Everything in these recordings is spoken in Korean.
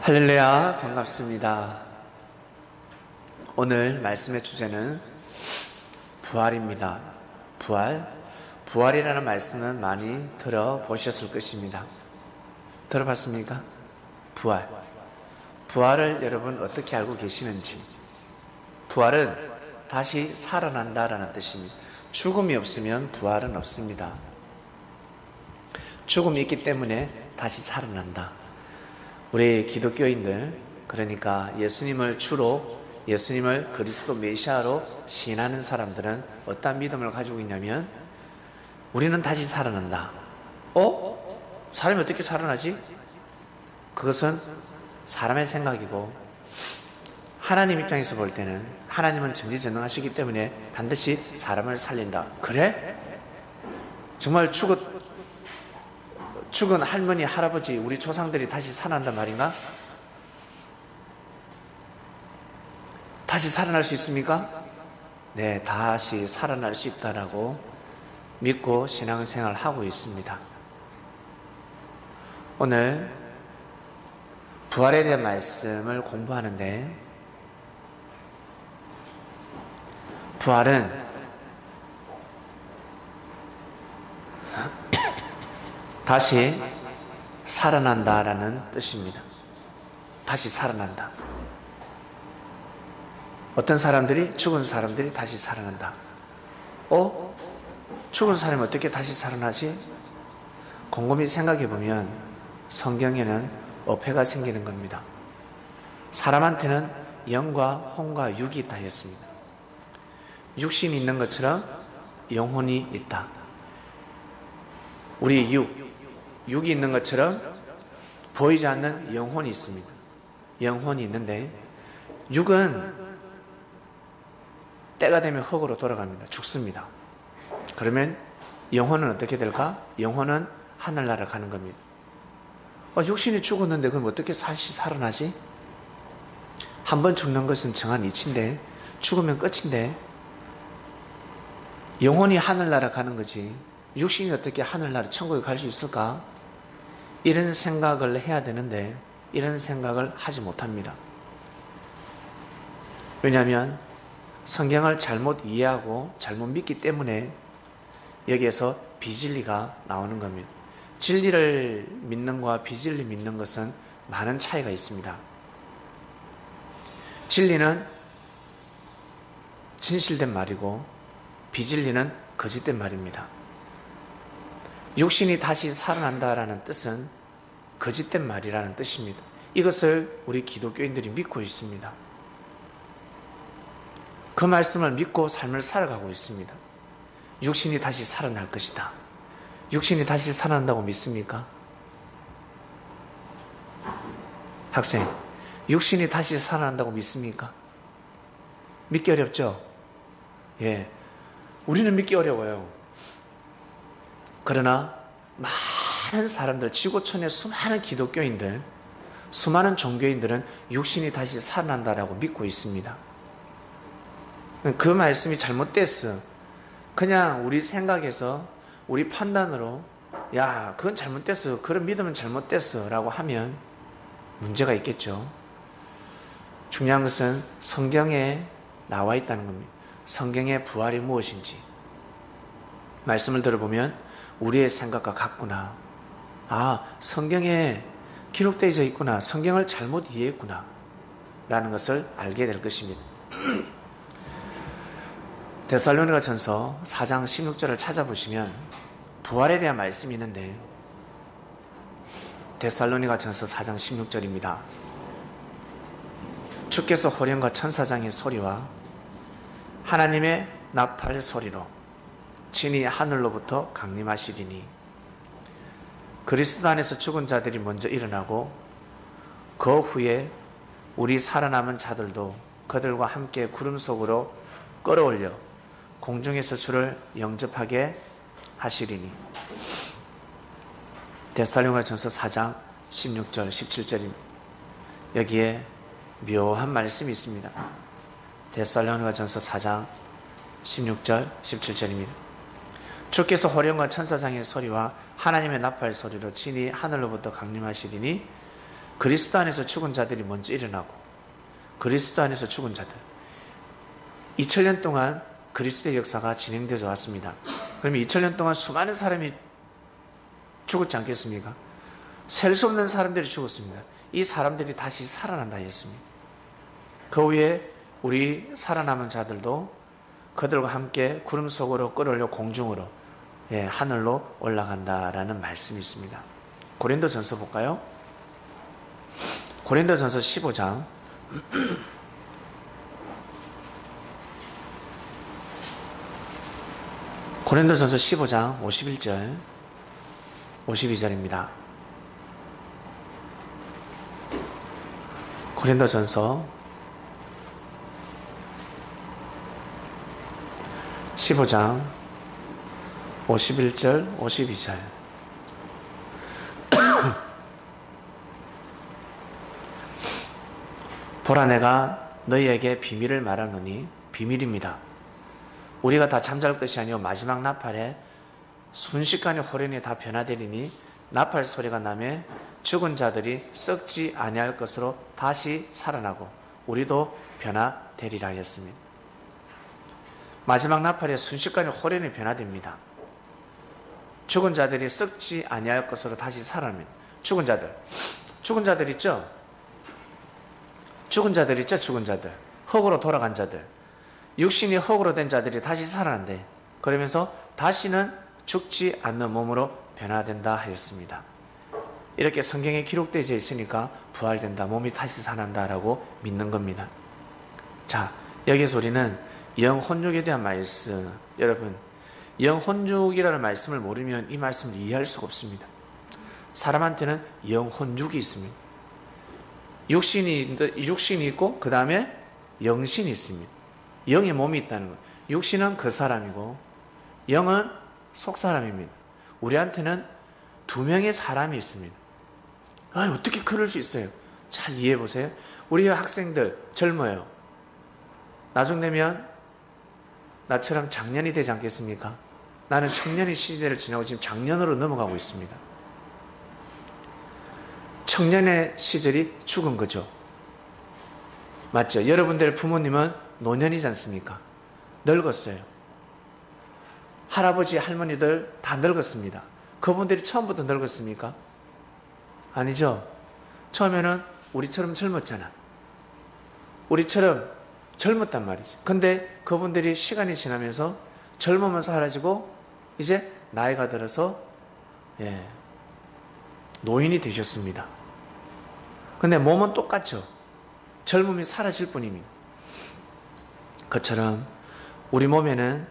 할렐루야, 반갑습니다. 오늘 말씀의 주제는 부활입니다. 부활이라는 말씀은 많이 들어보셨을 것입니다. 들어봤습니까? 부활을 여러분 어떻게 알고 계시는지. 부활은 다시 살아난다라는 뜻입니다. 죽음이 없으면 부활은 없습니다. 죽음이 있기 때문에 다시 살아난다. 우리 기독교인들, 그러니까 예수님을 주로 예수님을 그리스도 메시아로 시인하는 사람들은 어떤 믿음을 가지고 있냐면, 우리는 다시 살아난다. 사람이 어떻게 살아나지? 그것은 사람의 생각이고, 하나님 입장에서 볼 때는 하나님은 전지전능하시기 때문에 반드시 사람을 살린다. 그래? 정말 죽은 할머니, 할아버지, 우리 조상들이 다시 살아난단 말인가? 다시 살아날 수 있습니까? 네, 다시 살아날 수 있다라고 믿고 신앙생활을 하고 있습니다. 오늘 부활에 대한 말씀을 공부하는데, 부활은 다시 살아난다라는 뜻입니다. 다시 살아난다. 어떤 사람들이, 죽은 사람들이 다시 살아난다. 죽은 사람이 어떻게 다시 살아나지? 곰곰이 생각해 보면 성경에는 어폐가 생기는 겁니다. 사람한테는 영과 혼과 육이 있다 했습니다. 육신이 있는 것처럼 영혼이 있다. 우리 육이 있는 것처럼 보이지 않는 영혼이 있습니다. 영혼이 있는데, 육은 때가 되면 흙으로 돌아갑니다. 죽습니다. 그러면 영혼은 어떻게 될까? 영혼은 하늘나라 가는 겁니다. 육신이 죽었는데 그럼 어떻게 다시 살아나지? 한번 죽는 것은 정한 이치인데, 죽으면 끝인데, 영혼이 하늘나라 가는 거지 육신이 어떻게 하늘나라 천국에 갈 수 있을까? 이런 생각을 해야 되는데 이런 생각을 하지 못합니다. 왜냐하면 성경을 잘못 이해하고 잘못 믿기 때문에 여기에서 비진리가 나오는 겁니다. 진리를 믿는 것과 비진리 믿는 것은 많은 차이가 있습니다. 진리는 진실된 말이고 비진리는 거짓된 말입니다. 육신이 다시 살아난다라는 뜻은 거짓된 말이라는 뜻입니다. 이것을 우리 기독교인들이 믿고 있습니다. 그 말씀을 믿고 삶을 살아가고 있습니다. 육신이 다시 살아날 것이다. 육신이 다시 살아난다고 믿습니까? 학생, 육신이 다시 살아난다고 믿습니까? 믿기 어렵죠? 예, 우리는 믿기 어려워요. 그러나 많은 사람들, 지구촌의 수많은 기독교인들, 수많은 종교인들은 육신이 다시 살아난다라고 믿고 있습니다. 그 말씀이 잘못됐어. 그냥 우리 생각에서, 우리 판단으로, 야, 그건 잘못됐어, 그런 믿음은 잘못됐어 라고 하면 문제가 있겠죠. 중요한 것은 성경에 나와 있다는 겁니다. 성경의 부활이 무엇인지 말씀을 들어보면 우리의 생각과 같구나, 성경에 기록되어 있구나, 성경을 잘못 이해했구나 라는 것을 알게 될 것입니다. 데살로니가 전서 4장 16절을 찾아보시면 부활에 대한 말씀이 있는데, 데살로니가 전서 4장 16절입니다. 주께서 호령과 천사장의 소리와 하나님의 나팔 소리로 친히 하늘로부터 강림하시리니 그리스도 안에서 죽은 자들이 먼저 일어나고 그 후에 우리 살아남은 자들도 그들과 함께 구름 속으로 끌어올려 공중에서 주를 영접하게 하시리니. 데살로니가 전서 4장 16절 17절입니다. 여기에 묘한 말씀이 있습니다. 데살로니가 전서 4장 16절 17절입니다. 주께서 호령과 천사장의 소리와 하나님의 나팔 소리로 친히 하늘로부터 강림하시리니 그리스도 안에서 죽은 자들이 먼저 일어나고, 그리스도 안에서 죽은 자들, 2000년 동안 그리스도의 역사가 진행되어 왔습니다. 그러면 2000년 동안 수많은 사람이 죽었지 않겠습니까? 셀 수 없는 사람들이 죽었습니다. 이 사람들이 다시 살아난다 했습니다. 그 후에 우리 살아남은 자들도 그들과 함께 구름 속으로 끌어올려 공중으로, 하늘로 올라간다라는 말씀이 있습니다. 고린도전서 볼까요? 고린도전서 15장 고린도전서 15장 51절 52절입니다. 고린도전서 15장 51절 52절 보라, 내가 너희에게 비밀을 말하노니, 비밀입니다. 우리가 다 잠잘 것이 아니요 마지막 나팔에 순식간에 호련이 다 변화되리니 나팔 소리가 나매 죽은 자들이 썩지 아니할 것으로 다시 살아나고 우리도 변화되리라 하였습니다. 마지막 나팔에 순식간에 호련이 변화됩니다. 죽은 자들이 썩지 아니할 것으로 다시 살아납니다. 죽은 자들 있죠? 죽은 자들. 흙으로 돌아간 자들. 육신이 흙으로 된 자들이 다시 살아난대. 그러면서 다시는 죽지 않는 몸으로 변화된다 하였습니다. 이렇게 성경에 기록되어 있으니까 부활된다, 몸이 다시 살아난다라고 믿는 겁니다. 자, 여기서 우리는 영혼육에 대한 말씀, 여러분, 영혼육이라는 말씀을 모르면 이 말씀을 이해할 수가 없습니다. 사람한테는 영혼육이 있습니다. 육신이 있고 그 다음에 영신이 있습니다. 영의 몸이 있다는 거예요. 육신은 그 사람이고 영은 속 사람입니다. 우리한테는 두 명의 사람이 있습니다. 어떻게 그럴 수 있어요? 잘 이해해 보세요. 우리 학생들 젊어요. 나중 되면 나처럼 장년이 되지 않겠습니까? 나는 청년의 시대를 지나고 지금 장년으로 넘어가고 있습니다. 청년의 시절이 죽은 거죠. 맞죠? 여러분들 부모님은 노년이지 않습니까? 늙었어요. 할아버지, 할머니들 다 늙었습니다. 그분들이 처음부터 늙었습니까? 아니죠. 처음에는 우리처럼 젊었잖아. 우리처럼 젊었단 말이지. 근데 그분들이 시간이 지나면서 젊으면 사라지고 이제 나이가 들어서 노인이 되셨습니다. 근데 몸은 똑같죠. 젊음이 사라질 뿐입니다. 그처럼 우리 몸에는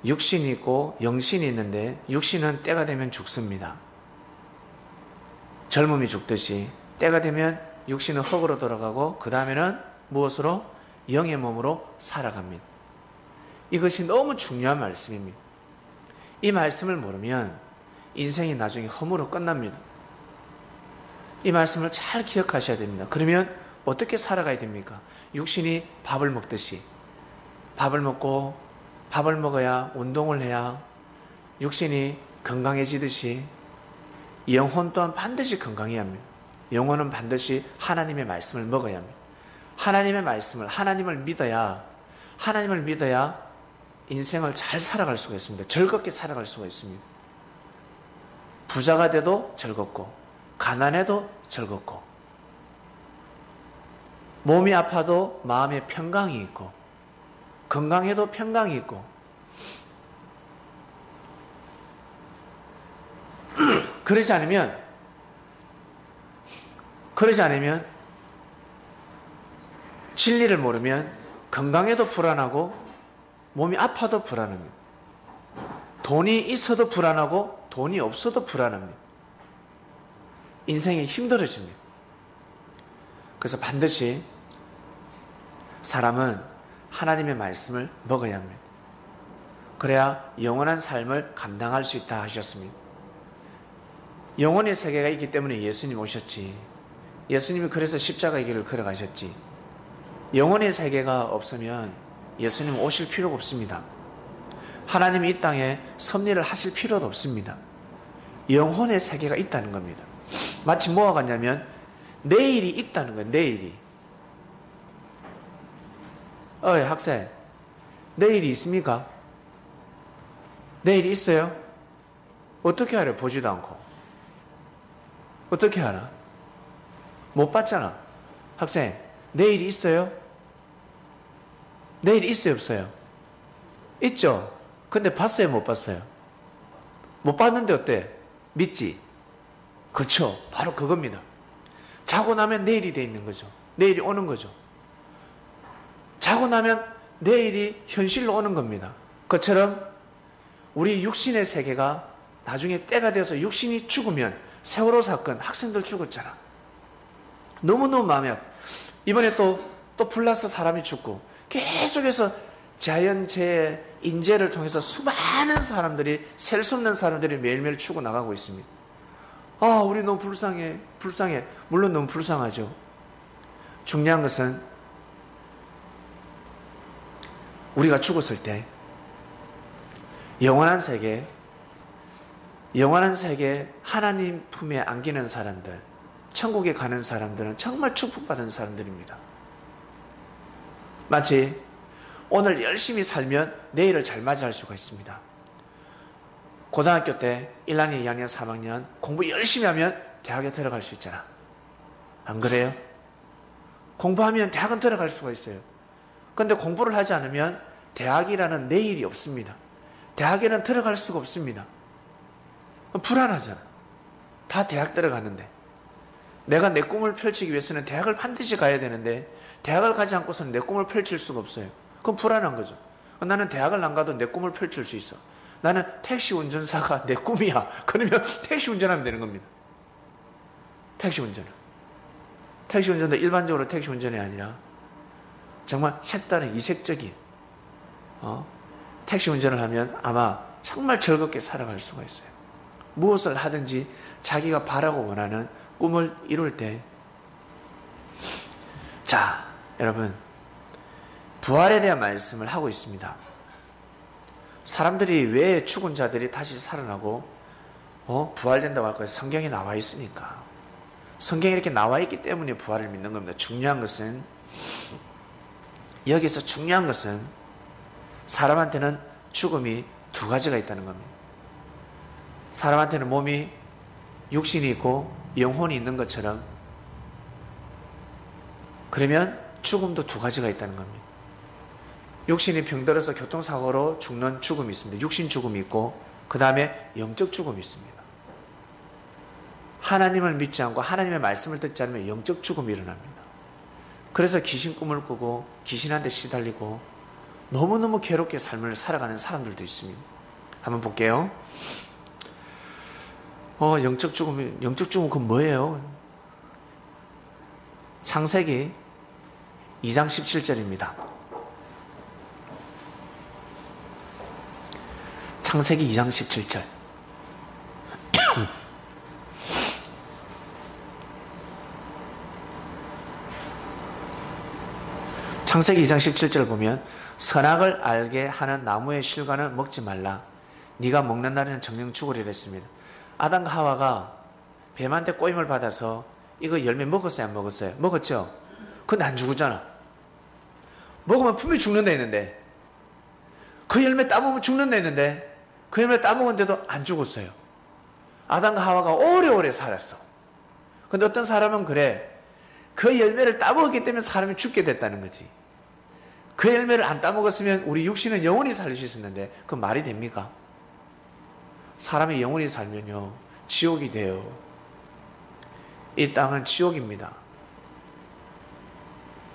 육신이 있고 영신이 있는데 육신은 때가 되면 죽습니다. 젊음이 죽듯이 때가 되면 육신은 흙으로 돌아가고 그 다음에는 무엇으로? 영의 몸으로 살아갑니다. 이것이 너무 중요한 말씀입니다. 이 말씀을 모르면 인생이 나중에 허무로 끝납니다. 이 말씀을 잘 기억하셔야 됩니다. 그러면 어떻게 살아가야 됩니까? 육신이 밥을 먹듯이 밥을 먹어야 운동을 해야 육신이 건강해지듯이 영혼 또한 반드시 건강해야 합니다. 영혼은 반드시 하나님의 말씀을 먹어야 합니다. 하나님을 믿어야 인생을 잘 살아갈 수가 있습니다. 즐겁게 살아갈 수가 있습니다. 부자가 돼도 즐겁고 가난해도 즐겁고 몸이 아파도 마음에 평강이 있고 건강해도 평강이 있고 그러지 않으면 진리를 모르면 건강해도 불안하고 몸이 아파도 불안합니다. 돈이 있어도 불안하고 돈이 없어도 불안합니다. 인생이 힘들어집니다. 그래서 반드시 사람은 하나님의 말씀을 먹어야 합니다. 그래야 영원한 삶을 감당할 수 있다 하셨습니다. 영혼의 세계가 있기 때문에 예수님 오셨지. 예수님이 그래서 십자가의 길을 걸어가셨지. 영혼의 세계가 없으면 예수님 오실 필요가 없습니다. 하나님이 이 땅에 섭리를 하실 필요도 없습니다. 영혼의 세계가 있다는 겁니다. 마치 뭐와 같냐면 내일이 있다는 거예요. 내일이. 학생, 내일이 있습니까? 내일이 있어요? 어떻게 알아요? 보지도 않고. 어떻게 알아? 못 봤잖아. 학생, 내일이 있어요? 내일이 있어요? 없어요? 있죠? 근데 봤어요? 못 봤어요? 못 봤는데 어때? 믿지? 그렇죠. 바로 그겁니다. 자고 나면 내일이 돼 있는 거죠. 내일이 오는 거죠. 자고 나면 내일이 현실로 오는 겁니다. 그처럼 우리 육신의 세계가 나중에 때가 되어서 육신이 죽으면 세월호 사건 학생들 죽었잖아. 너무너무 마음이 아파. 이번에 또 플러스 사람이 죽고 계속해서 자연재해, 인재를 통해서 수많은 사람들이, 셀 수 없는 사람들이 매일매일 죽어나가고 있습니다. 우리 너무 불쌍해. 물론 너무 불쌍하죠. 중요한 것은 우리가 죽었을 때 영원한 세계 하나님 품에 안기는 사람들, 천국에 가는 사람들은 정말 축복받은 사람들입니다. 마치 오늘 열심히 살면 내일을 잘 맞이할 수가 있습니다. 고등학교 때 1학년, 2학년, 3학년 공부 열심히 하면 대학에 들어갈 수 있잖아. 안 그래요? 공부하면 대학은 들어갈 수가 있어요. 그런데 공부를 하지 않으면 대학이라는 내일이 없습니다. 대학에는 들어갈 수가 없습니다. 불안하잖아. 다 대학 들어가는데. 내가 내 꿈을 펼치기 위해서는 대학을 반드시 가야 되는데 대학을 가지 않고서는 내 꿈을 펼칠 수가 없어요. 그건 불안한 거죠. 나는 대학을 안 가도 내 꿈을 펼칠 수 있어. 나는 택시 운전사가 내 꿈이야. 그러면 택시 운전하면 되는 겁니다. 택시 운전도 일반적으로 택시 운전이 아니라 정말 색다른 이색적인 택시 운전을 하면 아마 정말 즐겁게 살아갈 수가 있어요. 무엇을 하든지 자기가 바라고 원하는 꿈을 이룰 때, 자, 여러분, 부활에 대한 말씀을 하고 있습니다. 사람들이 왜 죽은 자들이 다시 살아나고 부활된다고 할까요? 성경에 나와 있으니까. 성경에 이렇게 나와 있기 때문에 부활을 믿는 겁니다. 여기서 중요한 것은 사람한테는 죽음이 두 가지가 있다는 겁니다. 사람한테는 몸이, 육신이 있고 영혼이 있는 것처럼, 그러면 죽음도 두 가지가 있다는 겁니다. 육신이 병들어서 교통사고로 죽는 죽음이 있습니다. 육신 죽음이 있고, 그 다음에 영적 죽음이 있습니다. 하나님을 믿지 않고 하나님의 말씀을 듣지 않으면 영적 죽음이 일어납니다. 그래서 귀신 꿈을 꾸고 귀신한테 시달리고 너무너무 괴롭게 삶을 살아가는 사람들도 있습니다. 한번 볼게요. 영적 죽음은 그건 뭐예요? 창세기 2장 17절입니다. 창세기 2장 17절. 창세기 2장 17절 보면 선악을 알게 하는 나무의 실과는 먹지 말라. 네가 먹는 날에는 정령 죽으리라 했습니다. 아담과 하와가 뱀한테 꼬임을 받아서 이거 열매 먹었어요? 안 먹었어요? 먹었죠? 근데 안 죽었잖아. 먹으면 분명히 죽는다 했는데, 그 열매 따먹으면 죽는다 했는데 그 열매 따먹었는데도 안 죽었어요. 아담과 하와가 오래오래 살았어. 근데 어떤 사람은 그래, 그 열매를 따먹었기 때문에 사람이 죽게 됐다는 거지. 그 열매를 안 따먹었으면 우리 육신은 영원히 살 수 있었는데, 그건 말이 됩니까? 사람이 영원히 살면요, 지옥이 돼요. 이 땅은 지옥입니다.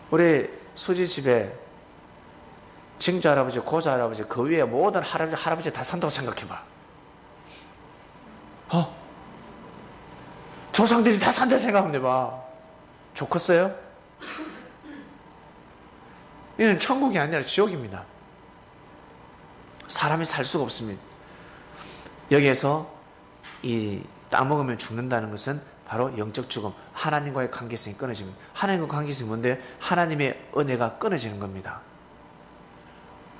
우리 수지 집에 증조 할아버지, 고조 할아버지, 그 위에 모든 할아버지 다 산다고 생각해봐. 조상들이 다 산다 생각하면 해봐. 좋겠어요? 이는 천국이 아니라 지옥입니다. 사람이 살 수가 없습니다. 여기에서 이 따먹으면 죽는다는 것은 바로 영적 죽음, 하나님과의 관계성이 끊어집니다. 하나님과 관계성이 뭔데? 하나님의 은혜가 끊어지는 겁니다.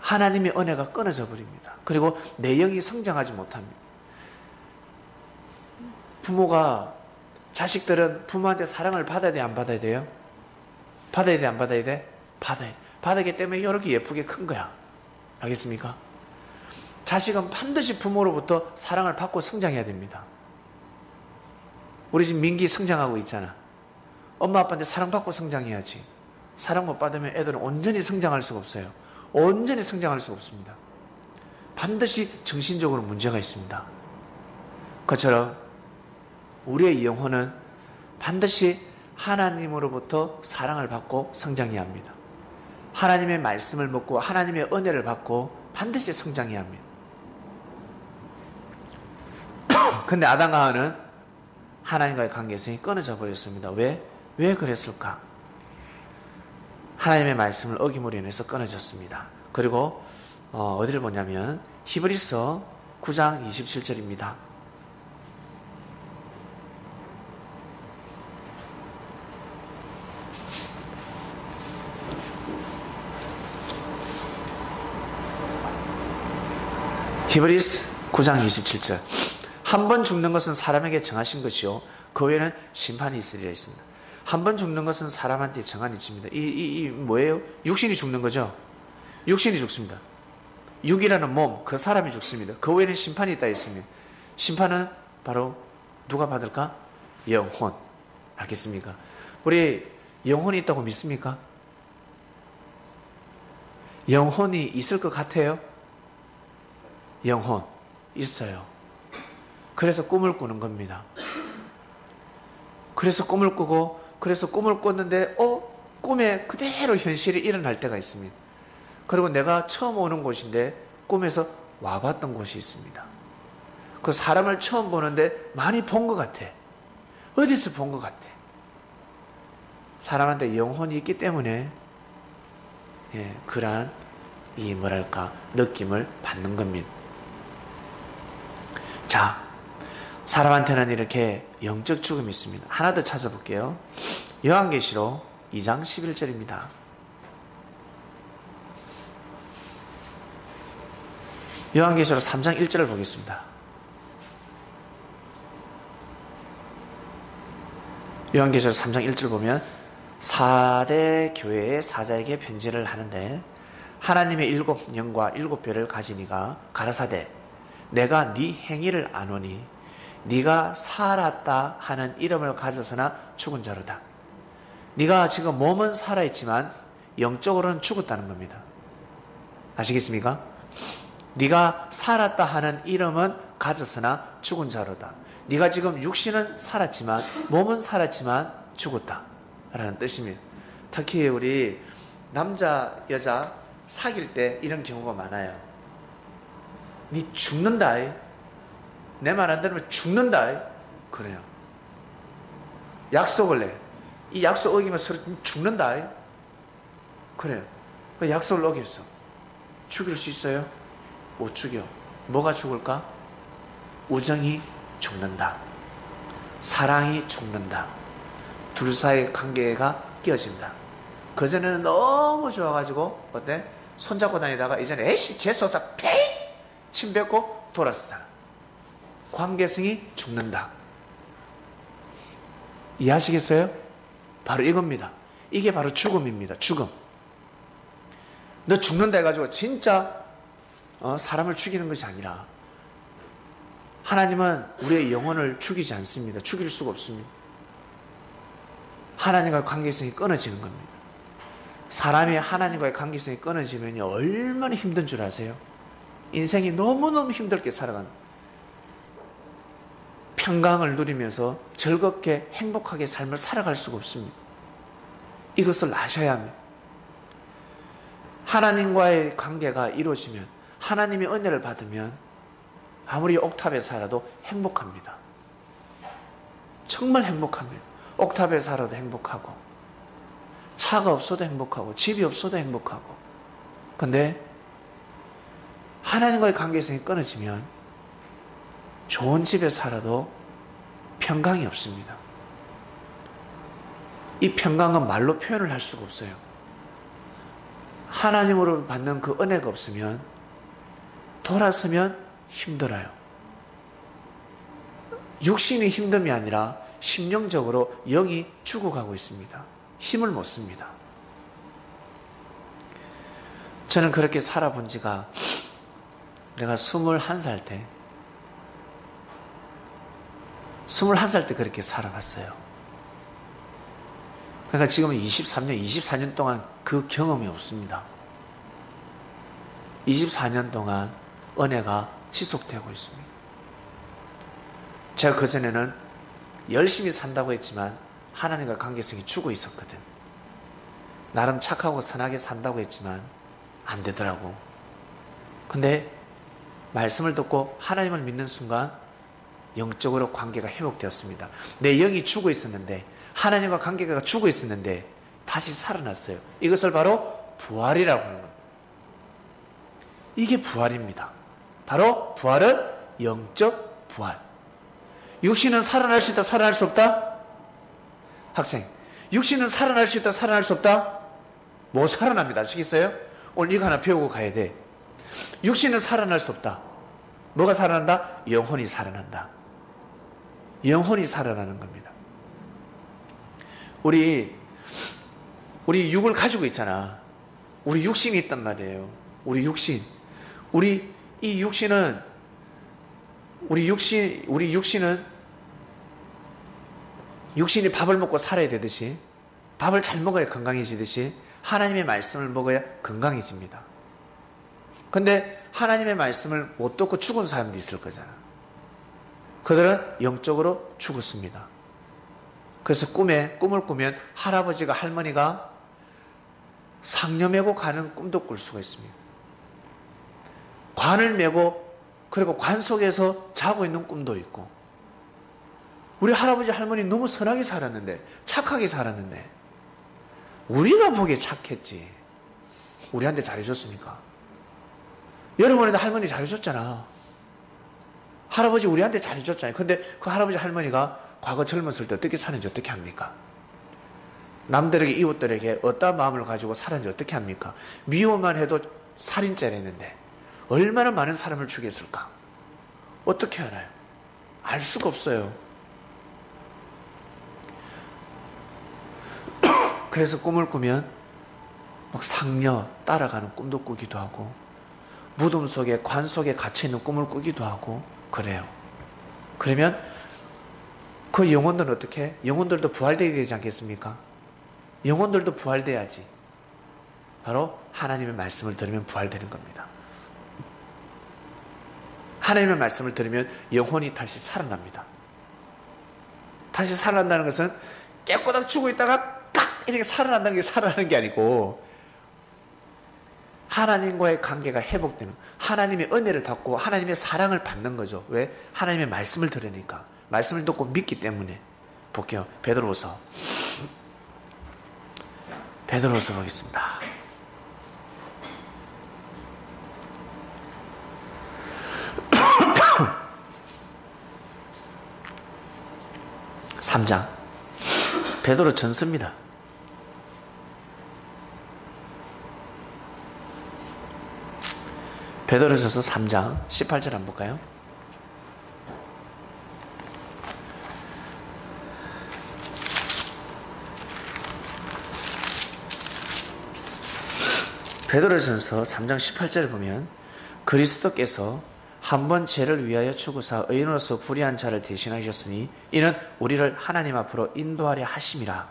하나님의 은혜가 끊어져 버립니다. 그리고 내 영이 성장하지 못합니다. 부모가 자식들은 부모한테 사랑을 받아야 돼, 안 받아야 돼요? 받아야 돼, 안 받아야 돼? 받아야 돼. 받기 때문에 이렇게 예쁘게 큰 거야. 알겠습니까? 자식은 반드시 부모로부터 사랑을 받고 성장해야 됩니다. 우리 집 민기 성장하고 있잖아. 엄마 아빠한테 사랑받고 성장해야지. 사랑 못 받으면 애들은 온전히 성장할 수가 없어요. 온전히 성장할 수가 없습니다. 반드시 정신적으로 문제가 있습니다. 그처럼 우리의 영혼은 반드시 하나님으로부터 사랑을 받고 성장해야 합니다. 하나님의 말씀을 먹고 하나님의 은혜를 받고 반드시 성장해야 합니다. 근데 아담과 하와는 하나님과의 관계성이 끊어져 버렸습니다. 왜? 왜 그랬을까? 하나님의 말씀을 어김으로 인해서 끊어졌습니다. 그리고 어디를 보냐면 히브리서 9장 27절입니다. 히브리서 9장 27절. 한 번 죽는 것은 사람에게 정하신 것이요 그 외에는 심판이 있으리라 했습니다. 한 번 죽는 것은 사람한테 정한 이치입니다. 이 뭐예요? 육신이 죽는 거죠. 육신이 죽습니다. 육이라는 몸, 그 사람이 죽습니다. 그 외에는 심판이 있다 했습니다. 심판은 바로 누가 받을까? 영혼. 알겠습니까? 우리 영혼이 있다고 믿습니까? 영혼이 있을 것 같아요? 영혼 있어요. 그래서 꿈을 꾸는 겁니다. 그래서 꿈을 꾸고, 그래서 꿈을 꿨는데 꿈에 그대로 현실이 일어날 때가 있습니다. 그리고 내가 처음 오는 곳인데 꿈에서 와봤던 곳이 있습니다. 그 사람을 처음 보는데 많이 본 것 같아. 어디서 본 것 같아. 사람한테 영혼이 있기 때문에 그러한 느낌을 받는 겁니다. 자, 사람한테는 이렇게 영적 죽음이 있습니다. 하나 더 찾아볼게요. 요한계시록 2장 11절입니다. 요한계시록 3장 1절을 보겠습니다. 요한계시록 3장 1절 보면 4대 교회의 사자에게 편지를 하는데 하나님의 7영과 7별을 가진 이가 가라사대 내가 네 행위를 아노니 네가 살았다 하는 이름을 가졌으나 죽은 자로다. 네가 지금 몸은 살아있지만 영적으로는 죽었다는 겁니다. 아시겠습니까? 네가 살았다 하는 이름은 가졌으나 죽은 자로다. 네가 지금 육신은 살았지만 몸은 살았지만 죽었다 라는 뜻입니다. 특히 우리 남자 여자 사귈 때 이런 경우가 많아요. 네 죽는다. 내 말 안 들으면 죽는다. 그래요. 약속을 내. 이 약속 어기면 서로 죽는다. 그래요. 그 약속을 어겼어. 죽일 수 있어요? 못 죽여. 뭐가 죽을까? 우정이 죽는다. 사랑이 죽는다. 둘 사이의 관계가 깨어진다. 그전에는 너무 좋아가지고 어때? 손잡고 다니다가 이제는 에이씨 재수없어 페이! 침 뱉고 돌았어. 관계성이 죽는다. 이해하시겠어요? 바로 이겁니다. 이게 바로 죽음입니다. 죽음. 너 죽는다 해가지고 진짜 사람을 죽이는 것이 아니라 하나님은 우리의 영혼을 죽이지 않습니다. 죽일 수가 없습니다. 하나님과의 관계성이 끊어지는 겁니다. 사람이 하나님과의 관계성이 끊어지면 얼마나 힘든 줄 아세요? 인생이 너무너무 힘들게 살아가는 평강을 누리면서 즐겁게 행복하게 삶을 살아갈 수가 없습니다. 이것을 아셔야 합니다. 하나님과의 관계가 이루어지면 하나님의 은혜를 받으면 아무리 옥탑에 살아도 행복합니다. 정말 행복합니다. 옥탑에 살아도 행복하고 차가 없어도 행복하고 집이 없어도 행복하고 근데 하나님과의 관계성이 끊어지면 좋은 집에 살아도 평강이 없습니다. 이 평강은 말로 표현을 할 수가 없어요. 하나님으로 받는 그 은혜가 없으면 돌아서면 힘들어요. 육신이 힘듦이 아니라 심령적으로 영이 죽어가고 있습니다. 힘을 못 씁니다. 저는 그렇게 살아본 지가 내가 21살 때 21살 때 그렇게 살아봤어요. 그러니까 지금은 24년 동안 그 경험이 없습니다. 24년 동안 은혜가 지속되고 있습니다. 제가 그전에는 열심히 산다고 했지만 하나님과 관계성이 죽어 있었거든. 나름 착하고 선하게 산다고 했지만 안 되더라고. 근데 말씀을 듣고 하나님을 믿는 순간 영적으로 관계가 회복되었습니다. 내 영이 죽어 있었는데, 하나님과 관계가 죽어 있었는데 다시 살아났어요. 이것을 바로 부활이라고 하는 겁니다. 이게 부활입니다. 바로 부활은 영적 부활. 육신은 살아날 수 있다, 살아날 수 없다? 학생, 육신은 살아날 수 있다, 살아날 수 없다? 뭐 살아납니다. 아시겠어요? 오늘 이거 하나 배우고 가야 돼. 육신은 살아날 수 없다. 뭐가 살아난다? 영혼이 살아난다. 영혼이 살아나는 겁니다. 우리 육을 가지고 있잖아. 우리 육신이 있단 말이에요. 우리 육신. 우리 육신이 밥을 먹고 살아야 되듯이, 밥을 잘 먹어야 건강해지듯이 하나님의 말씀을 먹어야 건강해집니다. 근데 하나님의 말씀을 못 듣고 죽은 사람도 있을 거잖아. 그들은 영적으로 죽었습니다. 그래서 꿈을 꾸면 할아버지가, 할머니가 상녀 메고 가는 꿈도 꿀 수가 있습니다. 관을 메고, 그리고 관 속에서 자고 있는 꿈도 있고. 우리 할아버지, 할머니 너무 선하게 살았는데, 착하게 살았는데, 우리가 보기에 착했지. 우리한테 잘해줬습니까? 여러분한테 할머니 잘해줬잖아. 할아버지 우리한테 잘해줬잖아요. 근데 그 할아버지, 할머니가 과거 젊었을 때 어떻게 사는지 어떻게 합니까? 남들에게, 이웃들에게 어떤 마음을 가지고 살았는지 어떻게 합니까? 미워만 해도 살인죄를 했는데 얼마나 많은 사람을 죽였을까? 어떻게 알아요? 알 수가 없어요. 그래서 꿈을 꾸면 막 상녀 따라가는 꿈도 꾸기도 하고, 무덤 속에, 관 속에 갇혀있는 꿈을 꾸기도 하고 그래요. 그러면 그 영혼들은 어떻게 해? 영혼들도 부활되어야 되지 않겠습니까? 영혼들도 부활돼야지. 바로 하나님의 말씀을 들으면 부활되는 겁니다. 하나님의 말씀을 들으면 영혼이 다시 살아납니다. 다시 살아난다는 것은 깨꼬닥 죽어 있다가 딱 이렇게 살아난다는 게 살아나는 게 아니고, 하나님과의 관계가 회복되는, 하나님의 은혜를 받고 하나님의 사랑을 받는 거죠. 왜? 하나님의 말씀을 들으니까. 말씀을 듣고 믿기 때문에. 볼게요. 베드로서 보겠습니다. (3장) 베드로 전서입니다. 베드로전서 3장 18절 한번 볼까요? 베드로전서 3장 18절을 보면, 그리스도께서 한 번 죄를 위하여 죽으사 의인으로서 불의한 자를 대신하셨으니 이는 우리를 하나님 앞으로 인도하려 하심이라.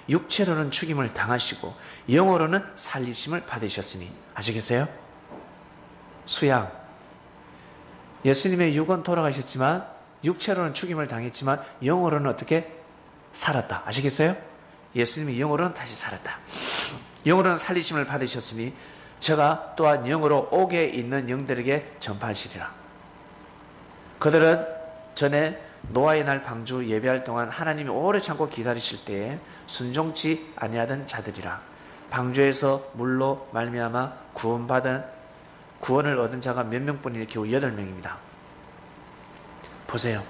육체로는 죽임을 당하시고 영으로는 살리심을 받으셨으니. 아시겠어요? 수양, 예수님의 육은 돌아가셨지만 육체로는 죽임을 당했지만 영으로는 어떻게 살았다. 아시겠어요? 예수님이 영으로는 다시 살았다. 영으로는 살리심을 받으셨으니 저가 또한 영으로 옥에 있는 영들에게 전파하시리라. 그들은 전에 노아의 날 방주 예배할 동안 하나님이 오래 참고 기다리실 때에 순종치 아니하던 자들이라. 방주에서 물로 말미암아 구원을 얻은 자가 몇 명뿐이니 겨우 8명입니다. 보세요.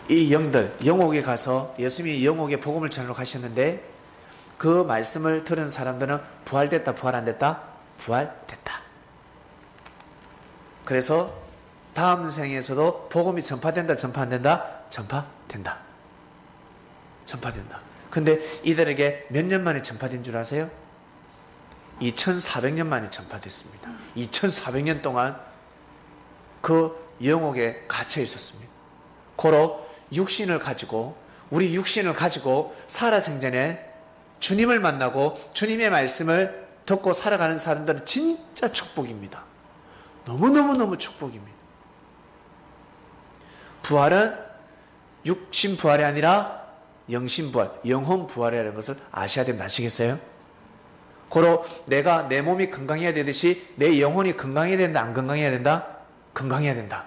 이 영들, 영옥에 가서 예수님이 영옥에 복음을 전하러 가셨는데, 그 말씀을 들은 사람들은 부활됐다, 부활 안 됐다? 부활됐다. 그래서 다음 생에서도 복음이 전파된다, 전파 안 된다? 전파된다. 전파된다. 근데 이들에게 몇 년 만에 전파된 줄 아세요? 2400년 만에 전파됐습니다. 2400년 동안 그 영옥에 갇혀 있었습니다. 고로 육신을 가지고, 우리 육신을 가지고 살아생전에 주님을 만나고 주님의 말씀을 듣고 살아가는 사람들은 진짜 축복입니다. 너무너무너무 축복입니다. 부활은 육신 부활이 아니라 영신 부활, 영혼 부활이라는 것을 아셔야 됩니다. 아시겠어요? 고로 내가 내 몸이 건강해야 되듯이 내 영혼이 건강해야 된다, 안 건강해야 된다? 건강해야 된다.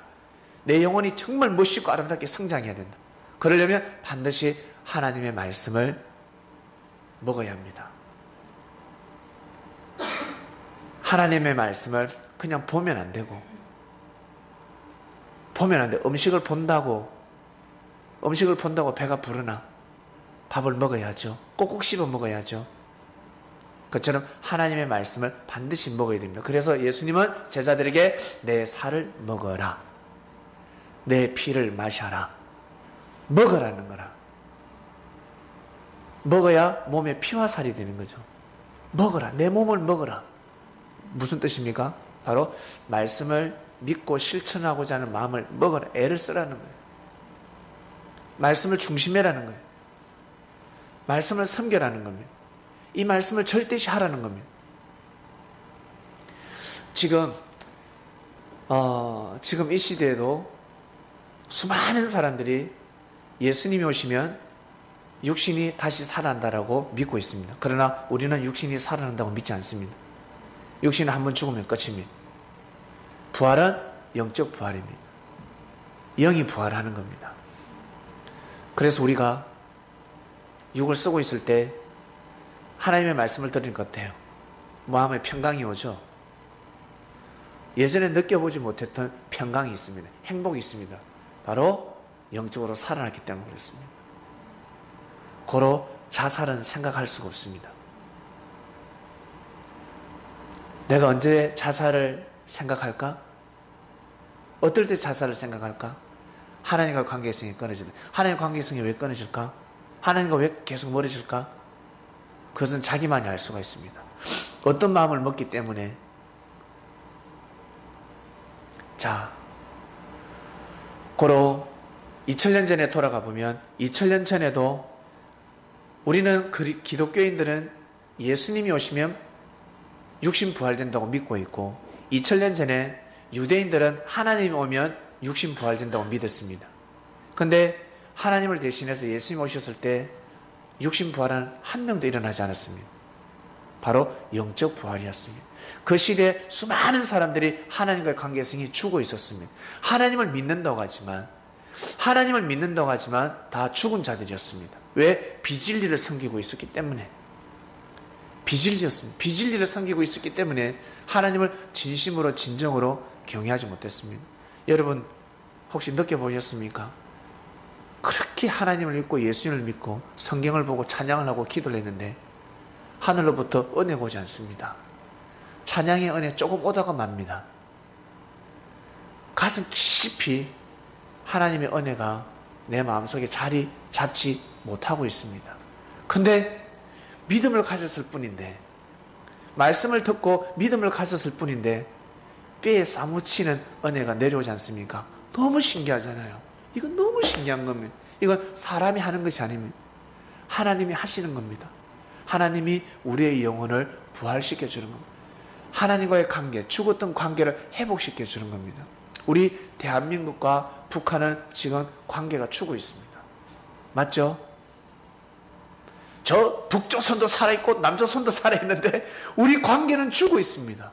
내 영혼이 정말 멋있고 아름답게 성장해야 된다. 그러려면 반드시 하나님의 말씀을 먹어야 합니다. 하나님의 말씀을 그냥 보면 안 되고, 보면 안 돼. 음식을 본다고 배가 부르나? 밥을 먹어야죠. 꼭꼭 씹어 먹어야죠. 그처럼 하나님의 말씀을 반드시 먹어야 됩니다. 그래서 예수님은 제자들에게 내 살을 먹어라, 내 피를 마셔라, 먹으라는 거라. 먹어야 몸에 피와 살이 되는 거죠. 먹어라, 내 몸을 먹어라. 무슨 뜻입니까? 바로 말씀을 믿고 실천하고자 하는 마음을 먹어라, 애를 쓰라는 거예요. 말씀을 중심해라는 거예요. 말씀을 섬겨라는 겁니다. 이 말씀을 절대시 하라는 겁니다. 지금 이 시대에도 수많은 사람들이 예수님이 오시면 육신이 다시 살아난다라고 믿고 있습니다. 그러나 우리는 육신이 살아난다고 믿지 않습니다. 육신은 한번 죽으면 끝입니다. 부활은 영적 부활입니다. 영이 부활하는 겁니다. 그래서 우리가 육을 쓰고 있을 때 하나님의 말씀을 들으니까 어때요? 마음에 평강이 오죠? 예전에 느껴보지 못했던 평강이 있습니다. 행복이 있습니다. 바로 영적으로 살아났기 때문에 그렇습니다. 고로 자살은 생각할 수가 없습니다. 내가 언제 자살을 생각할까? 어떨 때 자살을 생각할까? 하나님과 관계성이 끊어진다. 하나님과 관계성이 왜 끊어질까? 하나님과 왜 계속 멀어질까? 그것은 자기만이 알 수가 있습니다. 어떤 마음을 먹기 때문에. 자, 고로 2000년 전에 돌아가 보면 2000년 전에도 우리는 기독교인들은 예수님이 오시면 육신 부활된다고 믿고 있고, 2000년 전에 유대인들은 하나님이 오면 육신 부활된다고 믿었습니다. 근데 하나님을 대신해서 예수님 오셨을 때 육신 부활은 한 명도 일어나지 않았습니다. 바로 영적 부활이었습니다. 그 시대에 수많은 사람들이 하나님과의 관계성이 죽어 있었습니다. 하나님을 믿는다고 하지만 다 죽은 자들이었습니다. 왜? 비진리를 섬기고 있었기 때문에. 비진리였습니다. 비진리를 섬기고 있었기 때문에 하나님을 진심으로 진정으로 경외하지 못했습니다. 여러분 혹시 느껴보셨습니까? 그렇게 하나님을 믿고 예수님을 믿고 성경을 보고 찬양을 하고 기도를 했는데 하늘로부터 은혜가 오지 않습니다. 찬양의 은혜 조금 오다가 맙니다. 가슴 깊이 하나님의 은혜가 내 마음속에 자리 잡지 못하고 있습니다. 근데 믿음을 가졌을 뿐인데, 말씀을 듣고 믿음을 가졌을 뿐인데 뼈에 사무치는 은혜가 내려오지 않습니까? 너무 신기하잖아요. 이건 너무 신기한 겁니다. 이건 사람이 하는 것이 아닙니다. 하나님이 하시는 겁니다. 하나님이 우리의 영혼을 부활시켜 주는 겁니다. 하나님과의 관계, 죽었던 관계를 회복시켜 주는 겁니다. 우리 대한민국과 북한은 지금 관계가 죽어 있습니다. 맞죠? 저 북조선도 살아있고 남조선도 살아있는데 우리 관계는 죽어 있습니다.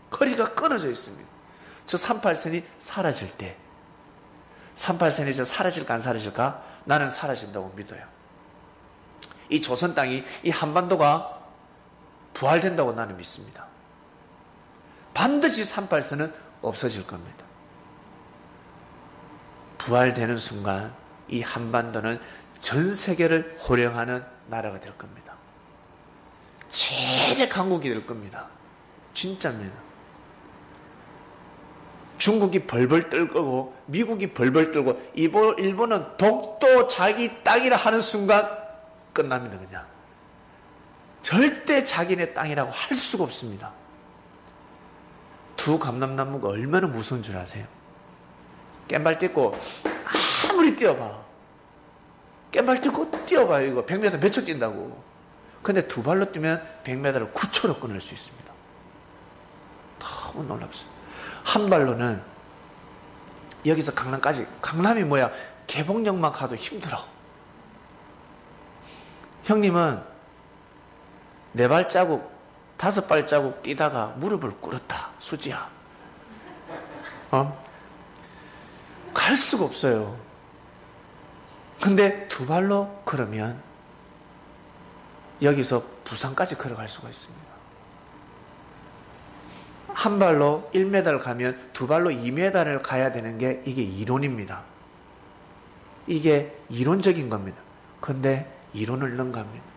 거리가 끊어져 있습니다. 저 38선이 사라질 때, 38선이 저 사라질까 안 사라질까? 나는 사라진다고 믿어요. 이 조선 땅이, 이 한반도가 부활된다고 나는 믿습니다. 반드시 38선은 없어질 겁니다. 부활되는 순간 이 한반도는 전 세계를 호령하는 나라가 될 겁니다. 최대 강국이 될 겁니다. 진짜입니다. 중국이 벌벌 떨고 미국이 벌벌 떨고 일본은 독도 자기 땅이라 하는 순간 끝납니다. 그냥 절대 자기네 땅이라고 할 수가 없습니다. 두 감람나무가 얼마나 무서운 줄 아세요? 깸발 뛰고 아무리 뛰어봐, 깸발 뛰고 뛰어봐요. 이거 100m 몇 초 뛴다고. 근데 두 발로 뛰면 100m를 9초로 끊을 수 있습니다. 너무 놀랍습니다. 한 발로는 여기서 강남까지, 강남이 뭐야, 개봉역만 가도 힘들어. 형님은 4발자국 5발자국 뛰다가 무릎을 꿇었다. 수지야, 갈 수가 없어요. 근데 두 발로 걸으면 여기서 부산까지 걸어갈 수가 있습니다. 한 발로 1m를 가면 두 발로 2m를 가야 되는 게 이게 이론입니다. 이게 이론적인 겁니다. 근데 이론을 능가합니다.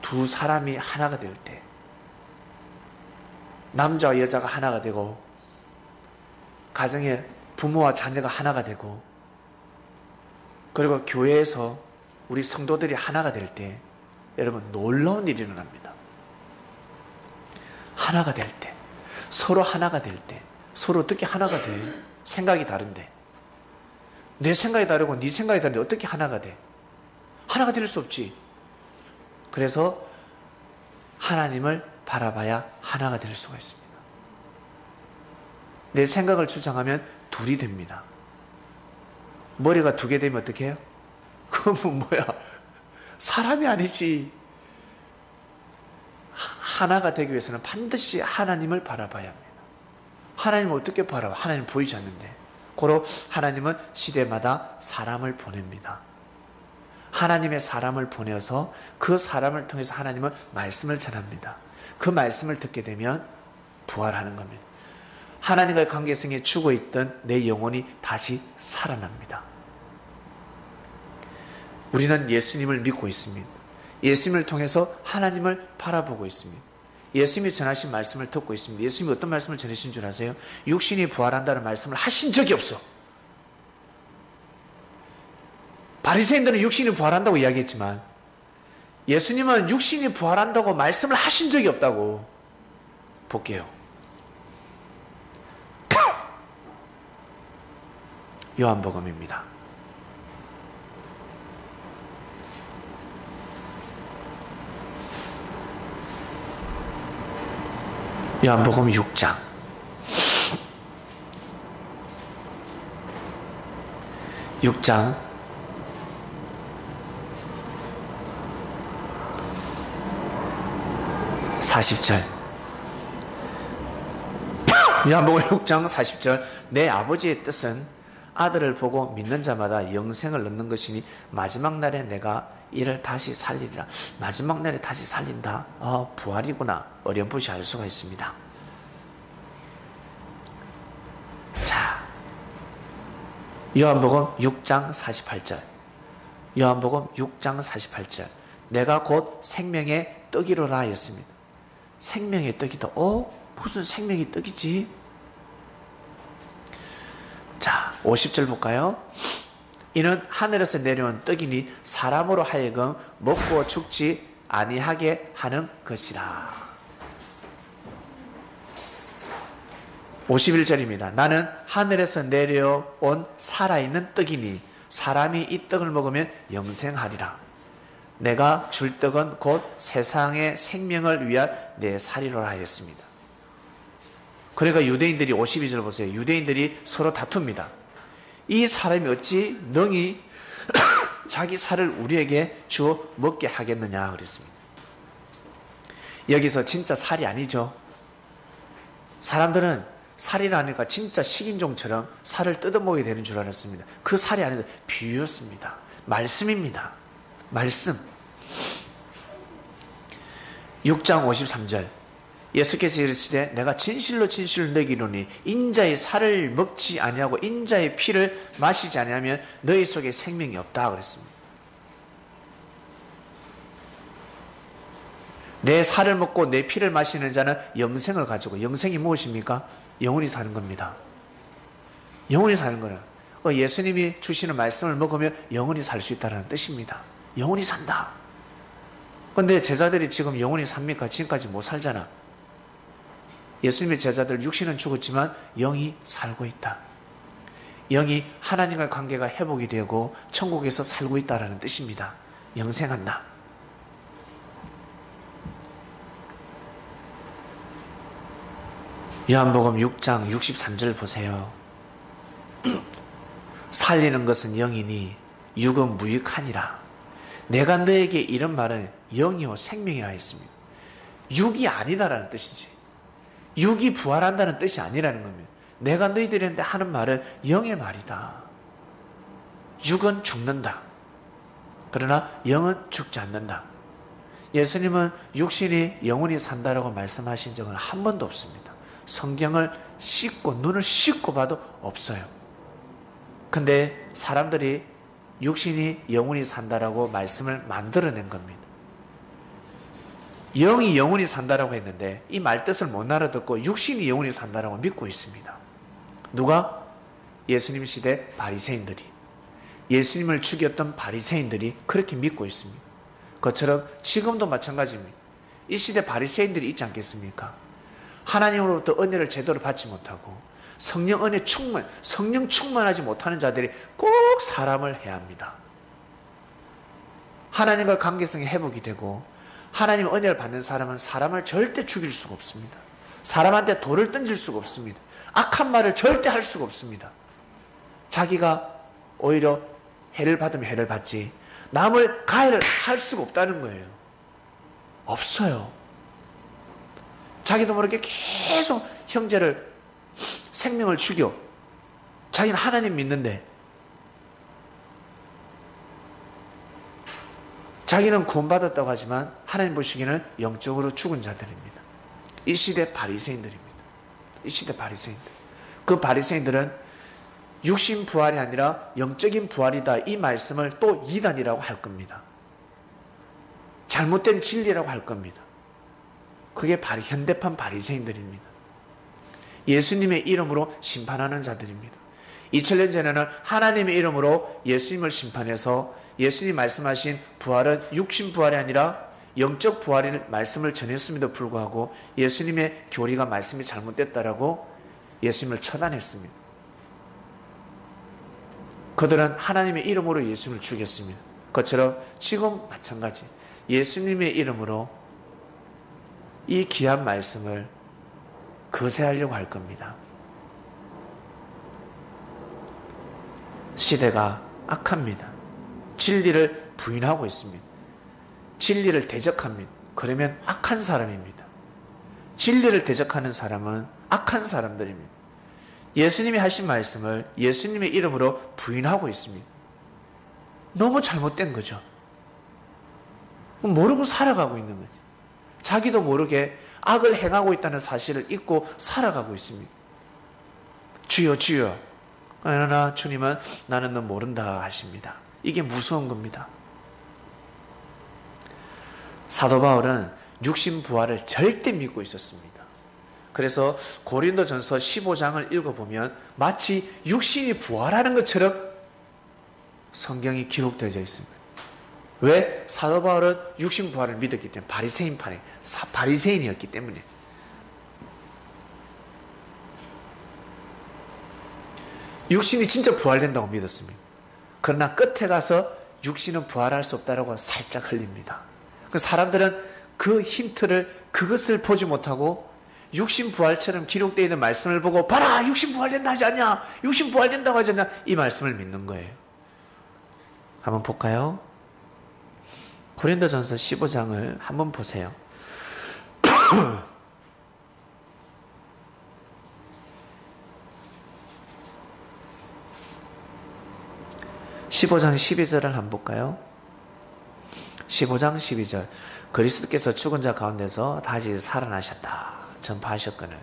두 사람이 하나가 될 때, 남자와 여자가 하나가 되고, 가정의 부모와 자녀가 하나가 되고, 그리고 교회에서 우리 성도들이 하나가 될 때, 여러분 놀라운 일이 일어납니다. 하나가 될 때, 서로 하나가 될 때, 서로 어떻게 하나가 돼? 생각이 다른데, 내 생각이 다르고 네 생각이 다른데 어떻게 하나가 돼? 하나가 될 수 없지. 그래서 하나님을 바라봐야 하나가 될 수가 있습니다. 내 생각을 주장하면 둘이 됩니다. 머리가 2개 되면 어떻게 해요? 그건 뭐야? 사람이 아니지. 하나가 되기 위해서는 반드시 하나님을 바라봐야 합니다. 하나님을 어떻게 바라봐? 하나님 보이지 않는데. 고로 하나님은 시대마다 사람을 보냅니다. 하나님의 사람을 보내서 그 사람을 통해서 하나님은 말씀을 전합니다. 그 말씀을 듣게 되면 부활하는 겁니다. 하나님과의 관계성에 죽어있던 내 영혼이 다시 살아납니다. 우리는 예수님을 믿고 있습니다. 예수님을 통해서 하나님을 바라보고 있습니다. 예수님이 전하신 말씀을 듣고 있습니다. 예수님이 어떤 말씀을 전하신 줄 아세요? 육신이 부활한다는 말씀을 하신 적이 없어. 바리새인들은 육신이 부활한다고 이야기했지만 예수님은 육신이 부활한다고 말씀을 하신 적이 없다고. 볼게요. 요한복음입니다. 요한복음 6장 40절. 요한복음 6장 40절. 내 아버지의 뜻은 아들을 보고 믿는 자마다 영생을 얻는 것이니 마지막 날에 내가 이를 다시 살리리라. 마지막 날에 다시 살린다. 부활이구나. 어렴풋이 알 수가 있습니다. 자, 요한복음 6장 48절. 요한복음 6장 48절. 내가 곧 생명의 떡이로라 하였습니다. 생명의 떡이다. 무슨 생명의 떡이지? 자, 50절 볼까요? 이는 하늘에서 내려온 떡이니 사람으로 하여금 먹고 죽지 아니하게 하는 것이라. 51절입니다. 나는 하늘에서 내려온 살아있는 떡이니 사람이 이 떡을 먹으면 영생하리라. 내가 줄 떡은 곧 세상의 생명을 위한 내 살이로라 하였습니다. 그러니까 유대인들이 52절 보세요. 유대인들이 서로 다툽니다. 이 사람이 어찌 능히 자기 살을 우리에게 주어 먹게 하겠느냐 그랬습니다. 여기서 진짜 살이 아니죠. 사람들은 살이라니까 진짜 식인종처럼 살을 뜯어먹게 되는 줄 알았습니다. 그 살이 아니라 비유였습니다. 말씀입니다. 말씀. 6장 53절. 예수께서 이르시되 내가 진실로 진실로 너희에게 이르노니 인자의 살을 먹지 아니하고 인자의 피를 마시지 아니하면 너희 속에 생명이 없다 그랬습니다. 내 살을 먹고 내 피를 마시는 자는 영생을 가지고, 영생이 무엇입니까? 영원히 사는 겁니다. 영원히 사는 거는 예수님이 주시는 말씀을 먹으면 영원히 살 수 있다는 뜻입니다. 영원히 산다. 근데 제자들이 지금 영원히 삽니까? 지금까지 못 살잖아. 예수님의 제자들 육신은 죽었지만 영이 살고 있다. 영이 하나님과의 관계가 회복이 되고 천국에서 살고 있다는 뜻입니다. 영생한다. 요한복음 6장 63절 보세요. 살리는 것은 영이니 육은 무익하니라. 내가 너에게 이런 말은 영이요 생명이라 했습니다. 육이 아니다라는 뜻이지. 육이 부활한다는 뜻이 아니라는 겁니다. 내가 너희들한테 하는 말은 영의 말이다. 육은 죽는다. 그러나 영은 죽지 않는다. 예수님은 육신이 영원히 산다라고 말씀하신 적은 한 번도 없습니다. 성경을 씻고 눈을 씻고 봐도 없어요. 근데 사람들이 육신이 영원히 산다라고 말씀을 만들어낸 겁니다. 영이 영원히 산다라고 했는데 이 말뜻을 못 알아듣고 육신이 영원히 산다라고 믿고 있습니다. 누가? 예수님 시대 바리새인들이, 예수님을 죽였던 바리새인들이 그렇게 믿고 있습니다. 그것처럼 지금도 마찬가지입니다. 이 시대 바리새인들이 있지 않겠습니까? 하나님으로부터 은혜를 제대로 받지 못하고 성령 은혜 성령 충만하지 못하는 자들이 꼭 사람을 해야 합니다. 하나님과 관계성이 회복이 되고 하나님 은혜를 받는 사람은 사람을 절대 죽일 수가 없습니다. 사람한테 돌을 던질 수가 없습니다. 악한 말을 절대 할 수가 없습니다. 자기가 오히려 해를 받으면 해를 받지 남을 가해를 할 수가 없다는 거예요. 없어요. 자기도 모르게 계속 형제를 생명을 죽여. 자기는 하나님 믿는데 자기는 구원받았다고 하지만 하나님 보시기에는 영적으로 죽은 자들입니다. 이 시대 바리새인들입니다. 이 시대 바리새인들. 그 바리새인들은 육신 부활이 아니라 영적인 부활이다. 이 말씀을 또 이단이라고 할 겁니다. 잘못된 진리라고 할 겁니다. 그게 현대판 바리새인들입니다. 예수님의 이름으로 심판하는 자들입니다. 2000년 전에는 하나님의 이름으로 예수님을 심판해서 예수님이 말씀하신 부활은 육신 부활이 아니라 영적 부활의 말씀을 전했음에도 불구하고 예수님의 교리가 말씀이 잘못됐다라고 예수님을 처단했습니다. 그들은 하나님의 이름으로 예수님을 죽였습니다. 그것처럼 지금 마찬가지 예수님의 이름으로 이 귀한 말씀을 거세하려고 할 겁니다. 시대가 악합니다. 진리를 부인하고 있습니다. 진리를 대적합니다. 그러면 악한 사람입니다. 진리를 대적하는 사람은 악한 사람들입니다. 예수님이 하신 말씀을 예수님의 이름으로 부인하고 있습니다. 너무 잘못된 거죠. 모르고 살아가고 있는 거지. 자기도 모르게 악을 행하고 있다는 사실을 잊고 살아가고 있습니다. 주여 주여. 그러나 주님은 나는 너 모른다 하십니다. 이게 무서운 겁니다. 사도 바울은 육신 부활을 절대 믿고 있었습니다. 그래서 고린도전서 15장을 읽어보면 마치 육신이 부활하는 것처럼 성경이 기록되어 있습니다. 왜? 사도 바울은 육신 부활을 믿었기 때문에 바리새인이었기 때문에. 육신이 진짜 부활된다고 믿었습니다. 그러나 끝에 가서 육신은 부활할 수 없다고 살짝 흘립니다. 사람들은 그 힌트를 그것을 보지 못하고 육신 부활처럼 기록되어 있는 말씀을 보고 봐라 육신 부활된다 하지 않냐 육신 부활된다고 하지 않냐 이 말씀을 믿는 거예요. 한번 볼까요? 고린도전서 15장을 한번 보세요. 15장 12절을 한번 볼까요? 15장 12절 그리스도께서 죽은 자 가운데서 다시 살아나셨다 전파하셨거늘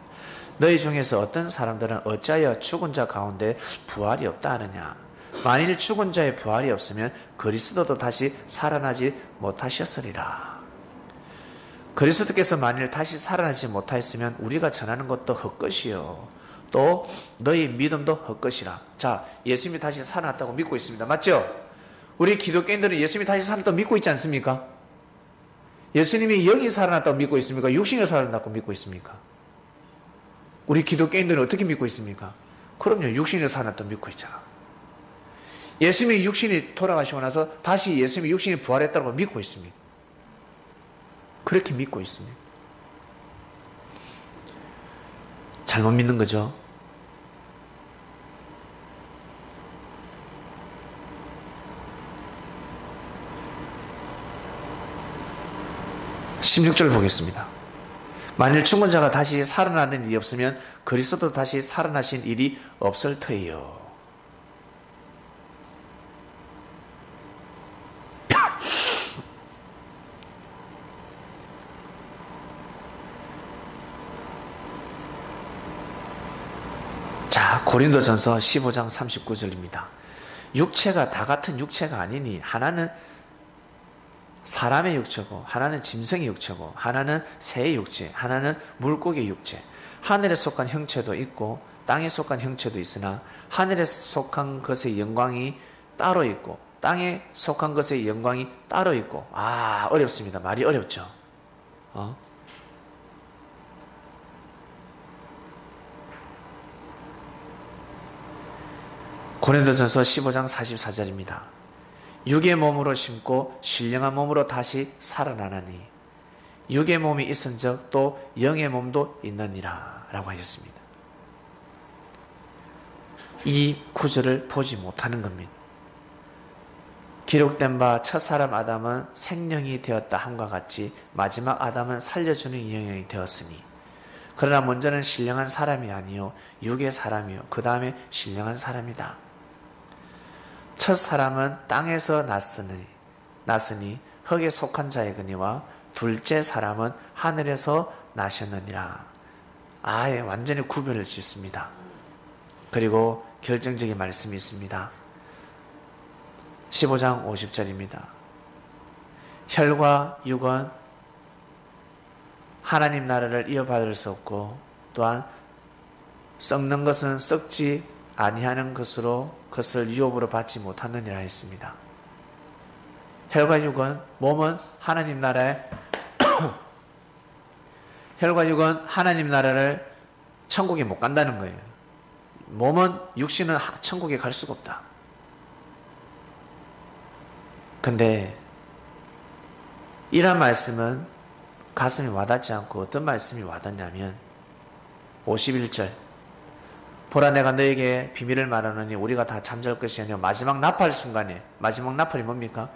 너희 중에서 어떤 사람들은 어찌하여 죽은 자 가운데 부활이 없다 하느냐 만일 죽은 자의 부활이 없으면 그리스도도 다시 살아나지 못하셨으리라. 그리스도께서 만일 다시 살아나지 못하였으면 우리가 전하는 것도 헛것이요 또 너희 믿음도 헛것이라. 자, 예수님이 다시 살아났다고 믿고 있습니다. 맞죠? 우리 기독교인들은 예수님이 다시 살아났다고 믿고 있지 않습니까? 예수님이 영이 살아났다고 믿고 있습니까? 육신이 살아났다고 믿고 있습니까? 우리 기독교인들은 어떻게 믿고 있습니까? 그럼요, 육신이 살아났다고 믿고 있잖아. 예수님이 육신이 돌아가시고 나서 다시 예수님이 육신이 부활했다고 믿고 있습니다. 그렇게 믿고 있습니다. 잘못 믿는 거죠. (16절) 보겠습니다. 만일 죽은 자가 다시 살아나는 일이 없으면 그리스도도 다시 살아나신 일이 없을 터이요. 자, 고린도전서 15장 39절입니다. 육체가 다 같은 육체가 아니니 하나는 사람의 육체고 하나는 짐승의 육체고 하나는 새의 육체, 하나는 물고기의 육체. 하늘에 속한 형체도 있고 땅에 속한 형체도 있으나 하늘에 속한 것의 영광이 따로 있고 땅에 속한 것의 영광이 따로 있고. 아, 어렵습니다. 말이 어렵죠. 고린도전서 15장 44절입니다. 육의 몸으로 심고 신령한 몸으로 다시 살아나나니 육의 몸이 있은즉 또 영의 몸도 있느니라 라고 하셨습니다. 이 구절을 보지 못하는 겁니다. 기록된 바 첫사람 아담은 생명이 되었다 함과 같이 마지막 아담은 살려주는 영이 되었으니 그러나 먼저는 신령한 사람이 아니요 육의 사람이요 그 다음에 신령한 사람이다. 첫 사람은 땅에서 났으니 흙에 속한 자이거니와 둘째 사람은 하늘에서 나셨느니라. 아예 완전히 구별을 짓습니다. 그리고 결정적인 말씀이 있습니다. 15장 50절입니다. 혈과 육은 하나님 나라를 이어받을 수 없고 또한 썩는 것은 썩지 아니하는 것으로 그것을 유업으로 받지 못하느니라 했습니다. 혈과 육은 몸은 하나님 나라에 혈과 육은 하나님 나라를 천국에 못 간다는 거예요. 몸은 육신은 천국에 갈 수가 없다. 근데 이런 말씀은 가슴이 와닿지 않고 어떤 말씀이 와닿냐면 51절 보라 내가 너에게 비밀을 말하노니 우리가 다 잠잘 것이 아니요 마지막 나팔 순간에 마지막 나팔이 뭡니까?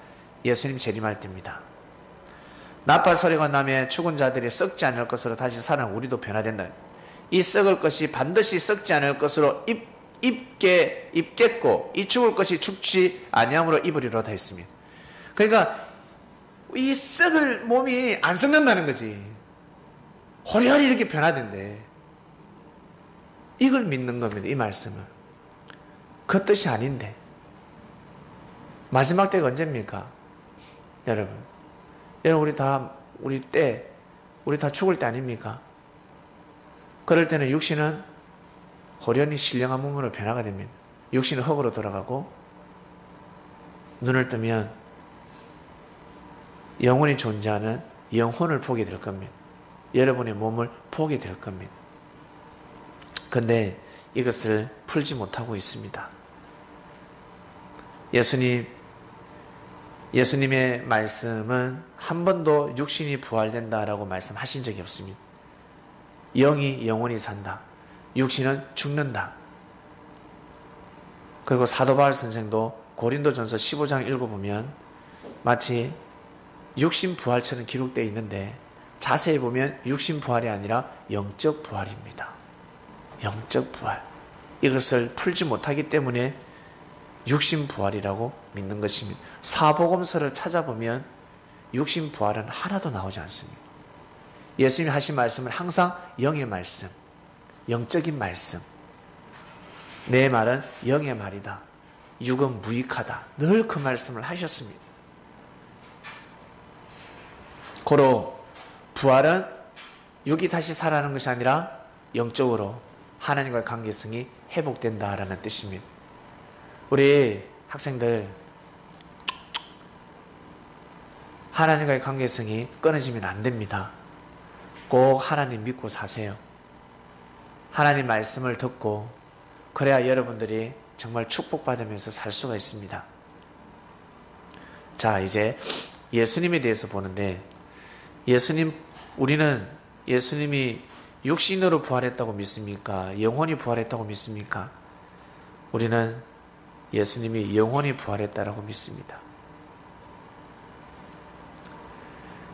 예수님 재림할 때입니다. 나팔 소리가 나면 죽은 자들이 썩지 않을 것으로 다시 살아나 우리도 변화된다. 이 썩을 것이 반드시 썩지 않을 것으로 입겠고 이 죽을 것이 죽지 아니함으로 입으리로다 했습니다. 그러니까 이 썩을 몸이 안 썩는다는 거지. 호리호리 이렇게 변화된대. 이걸 믿는 겁니다. 이 말씀은. 그 뜻이 아닌데. 마지막 때가 언제입니까? 여러분. 우리 다 죽을 때 아닙니까? 그럴 때는 육신은 호련히 신령한 몸으로 변화가 됩니다. 육신은 흙으로 돌아가고 눈을 뜨면 영혼이 존재하는 영혼을 보게 될 겁니다. 여러분의 몸을 보게 될 겁니다. 그런데 이것을 풀지 못하고 있습니다. 예수님의 말씀은 한 번도 육신이 부활된다라고 말씀하신 적이 없습니다. 영이 영원히 산다. 육신은 죽는다. 그리고 사도 바울 선생도 고린도전서 15장 읽어보면 마치 육신 부활처럼 기록되어 있는데 자세히 보면 육신 부활이 아니라 영적 부활입니다. 영적 부활. 이것을 풀지 못하기 때문에 육신 부활이라고 믿는 것입니다. 사복음서를 찾아보면 육신 부활은 하나도 나오지 않습니다. 예수님이 하신 말씀은 항상 영의 말씀, 영적인 말씀. 내 말은 영의 말이다. 육은 무익하다. 늘 그 말씀을 하셨습니다. 고로 부활은 육이 다시 살아나는 것이 아니라 영적으로 하나님과의 관계성이 회복된다라는 뜻입니다. 우리 학생들, 하나님과의 관계성이 끊어지면 안 됩니다. 꼭 하나님 믿고 사세요. 하나님 말씀을 듣고 그래야 여러분들이 정말 축복받으면서 살 수가 있습니다. 자, 이제 예수님에 대해서 보는데, 우리는 예수님이 육신으로 부활했다고 믿습니까? 영혼이 부활했다고 믿습니까? 우리는 예수님이 영혼이 부활했다라고 믿습니다.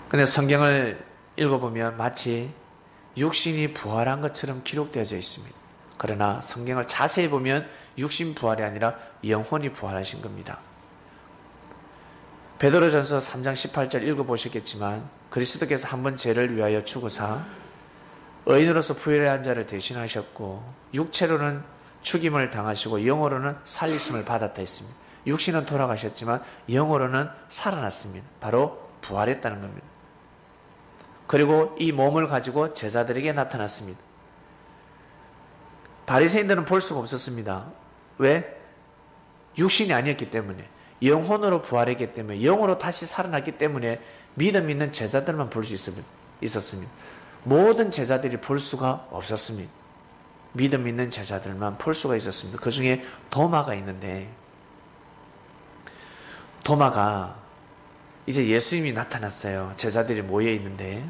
근데 성경을 읽어보면 마치 육신이 부활한 것처럼 기록되어져 있습니다. 그러나 성경을 자세히 보면 육신 부활이 아니라 영혼이 부활하신 겁니다. 베드로전서 3장 18절 읽어보셨겠지만, 그리스도께서 한 번 죄를 위하여 죽으사 의인으로서 부활한 자를 대신하셨고 육체로는 죽임을 당하시고 영으로는 살리심을 받았다 했습니다. 육신은 돌아가셨지만 영으로는 살아났습니다. 바로 부활했다는 겁니다. 그리고 이 몸을 가지고 제자들에게 나타났습니다. 바리새인들은 볼 수가 없었습니다. 왜? 육신이 아니었기 때문에, 영혼으로 부활했기 때문에, 영으로 다시 살아났기 때문에 믿음 있는 제자들만 볼 수 있었습니다. 모든 제자들이 볼 수가 없었습니다. 믿음 있는 제자들만 볼 수가 있었습니다. 그 중에 도마가 있는데, 도마가 이제 예수님이 나타났어요. 제자들이 모여 있는데,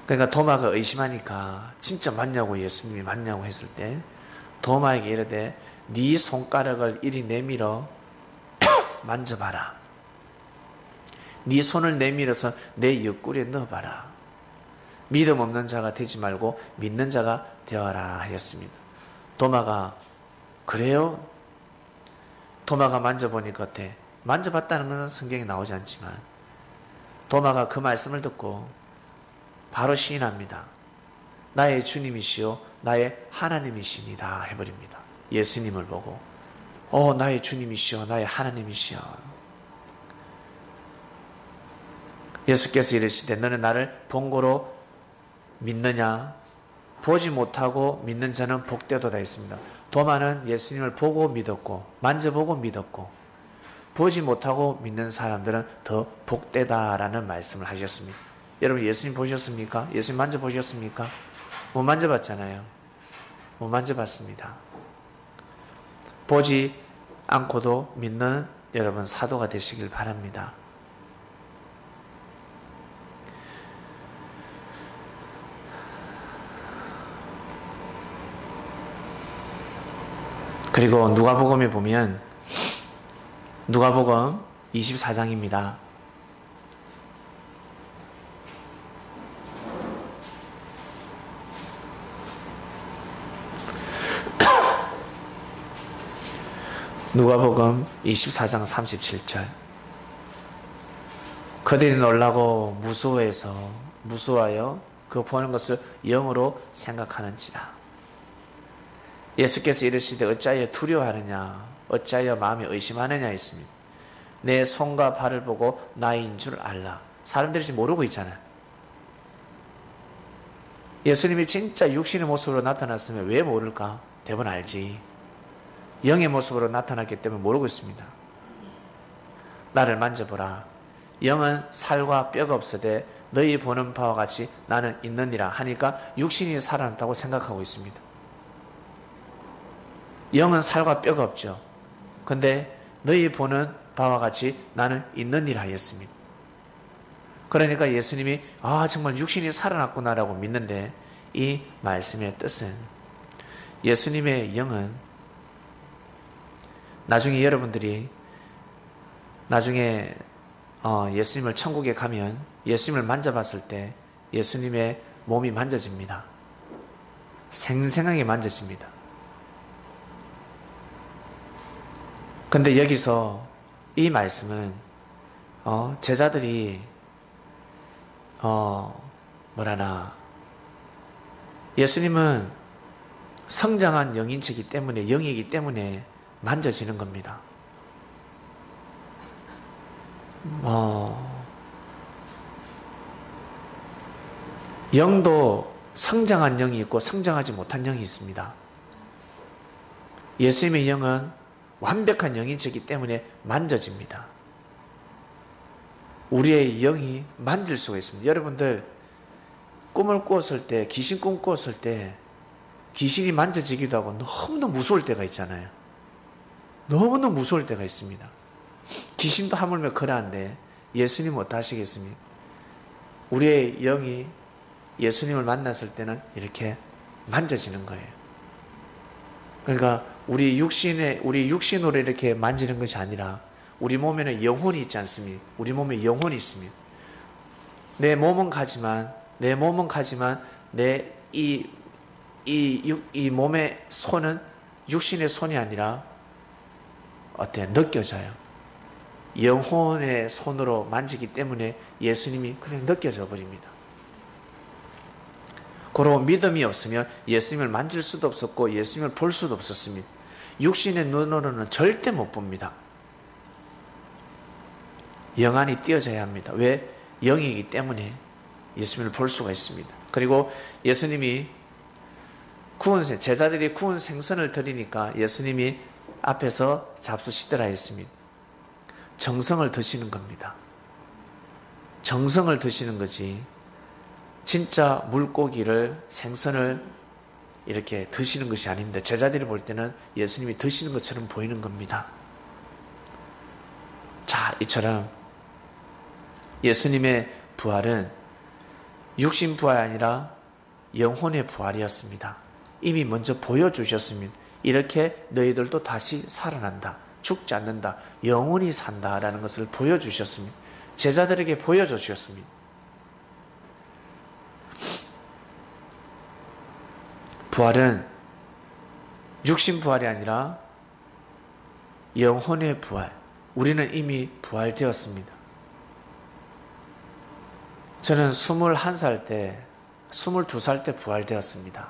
그러니까 도마가 의심하니까 진짜 맞냐고, 예수님이 맞냐고 했을 때 도마에게 이르되 네 손가락을 이리 내밀어 만져봐라. 네 손을 내밀어서 내 옆구리에 넣어봐라. 믿음 없는 자가 되지 말고 믿는 자가 되어라 하였습니다. 도마가 그래요? 도마가 만져보니까 어때? 만져봤다는 것은 성경에 나오지 않지만 도마가 그 말씀을 듣고 바로 시인합니다. 나의 주님이시요 나의 하나님이시니다 해버립니다. 예수님을 보고 나의 주님이시요 나의 하나님이시요. 예수께서 이르시되 너는 나를 본고로 믿느냐? 보지 못하고 믿는 자는 복되도다 했습니다. 도마는 예수님을 보고 믿었고 만져보고 믿었고 보지 못하고 믿는 사람들은 더 복되다라는 말씀을 하셨습니다. 여러분 예수님 보셨습니까? 예수님 만져보셨습니까? 못 만져봤잖아요. 못 만져봤습니다. 보지 않고도 믿는 여러분 사도가 되시길 바랍니다. 그리고 누가복음에 보면 누가복음 24장입니다. 누가복음 24장 37절 그들이 놀라고 무서워하여 그 보는 것을 영으로 생각하는지라. 예수께서 이르시되 어찌하여 두려워하느냐 어찌하여 마음에 의심하느냐 했습니다. 내 손과 발을 보고 나인 줄 알라. 사람들이 지금 모르고 있잖아요. 예수님이 진짜 육신의 모습으로 나타났으면 왜 모를까? 대부분 알지. 영의 모습으로 나타났기 때문에 모르고 있습니다. 나를 만져보라. 영은 살과 뼈가 없으되 너희 보는 바와 같이 나는 있느니라 하니까 육신이 살아났다고 생각하고 있습니다. 영은 살과 뼈가 없죠. 근데 너희 보는 바와 같이 나는 있느니라 하였습니다. 그러니까 예수님이 정말 육신이 살아났구나라고 믿는데 이 말씀의 뜻은 예수님의 영은 나중에 여러분들이 예수님을 천국에 가면 예수님을 만져봤을 때 예수님의 몸이 만져집니다. 생생하게 만져집니다. 근데 여기서 이 말씀은 제자들이 예수님은 성장한 영이기 때문에 만져지는 겁니다. 영도 성장한 영이 있고 성장하지 못한 영이 있습니다. 예수님의 영은 완벽한 영이시기 때문에 만져집니다. 우리의 영이 만질 수가 있습니다. 여러분들 꿈을 꾸었을 때, 귀신 꿈 꾸었을 때 귀신이 만져지기도 하고 너무너무 무서울 때가 있잖아요. 너무너무 무서울 때가 있습니다. 귀신도 하물며 그러한데 예수님은 어떠하시겠습니까? 우리의 영이 예수님을 만났을 때는 이렇게 만져지는 거예요. 그러니까 우리 육신으로 이렇게 만지는 것이 아니라 우리 몸에는 영혼이 있지 않습니까? 우리 몸에 영혼이 있습니다. 내 몸은 가지만 내 이 몸의 손은 육신의 손이 아니라 어때요? 느껴져요. 영혼의 손으로 만지기 때문에 예수님이 그냥 느껴져 버립니다. 그리고 믿음이 없으면 예수님을 만질 수도 없었고 예수님을 볼 수도 없었습니다. 육신의 눈으로는 절대 못 봅니다. 영안이 띄어져야 합니다. 왜? 영이기 때문에 예수님을 볼 수가 있습니다. 그리고 예수님이 제자들이 구운 생선을 드리니까 예수님이 앞에서 잡수시더라 했습니다. 정성을 드시는 겁니다. 정성을 드시는 거지 진짜 물고기를 생선을 이렇게 드시는 것이 아닙니다. 제자들이 볼 때는 예수님이 드시는 것처럼 보이는 겁니다. 자, 이처럼 예수님의 부활은 육신 부활이 아니라 영혼의 부활이었습니다. 이미 먼저 보여주셨습니다. 이렇게 너희들도 다시 살아난다. 죽지 않는다. 영원히 산다라는 것을 보여주셨습니다. 제자들에게 보여주셨습니다. 부활은 육신 부활이 아니라 영혼의 부활. 우리는 이미 부활되었습니다. 저는 21살 때, 22살 때 부활되었습니다.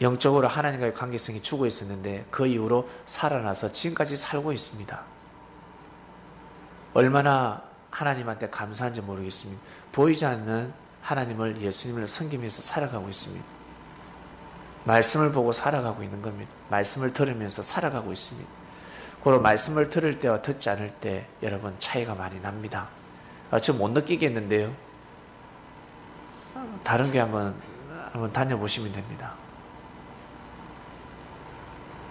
영적으로 하나님과의 관계성이 죽어 있었는데 그 이후로 살아나서 지금까지 살고 있습니다. 얼마나 하나님한테 감사한지 모르겠습니다. 보이지 않는 하나님을 예수님을 섬기면서 살아가고 있습니다. 말씀을 보고 살아가고 있는 겁니다. 말씀을 들으면서 살아가고 있습니다. 그리고 말씀을 들을 때와 듣지 않을 때 여러분 차이가 많이 납니다. 저 못 느끼겠는데요. 다른 게 한번 다녀보시면 됩니다.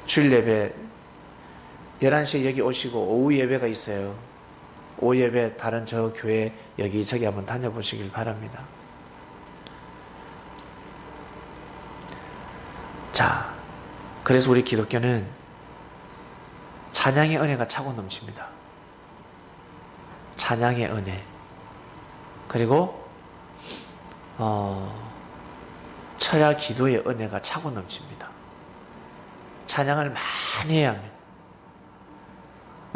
주일 예배 11시에 여기 오시고 오후 예배가 있어요. 오후 예배 다른 저 교회 여기저기 한번 다녀보시길 바랍니다. 자, 그래서 우리 기독교는 찬양의 은혜가 차고 넘칩니다. 찬양의 은혜. 그리고 철야 기도의 은혜가 차고 넘칩니다. 찬양을 많이 해야 합니다.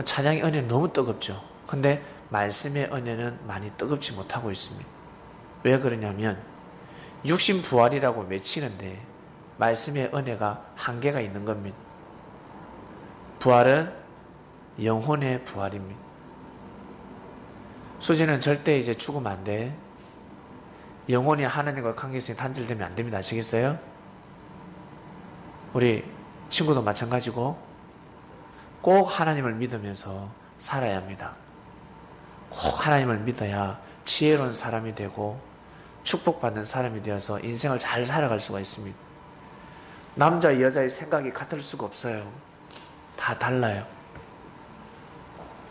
찬양의 은혜는 너무 뜨겁죠. 근데 말씀의 은혜는 많이 뜨겁지 못하고 있습니다. 왜 그러냐면 육신 부활이라고 외치는데 말씀의 은혜가 한계가 있는 겁니다. 부활은 영혼의 부활입니다. 수지는 절대 이제 죽으면 안 돼. 영혼이 하나님과 관계성이 단절되면 안 됩니다. 아시겠어요? 우리 친구도 마찬가지고 꼭 하나님을 믿으면서 살아야 합니다. 꼭 하나님을 믿어야 지혜로운 사람이 되고 축복받는 사람이 되어서 인생을 잘 살아갈 수가 있습니다. 남자 여자의 생각이 같을 수가 없어요. 다 달라요.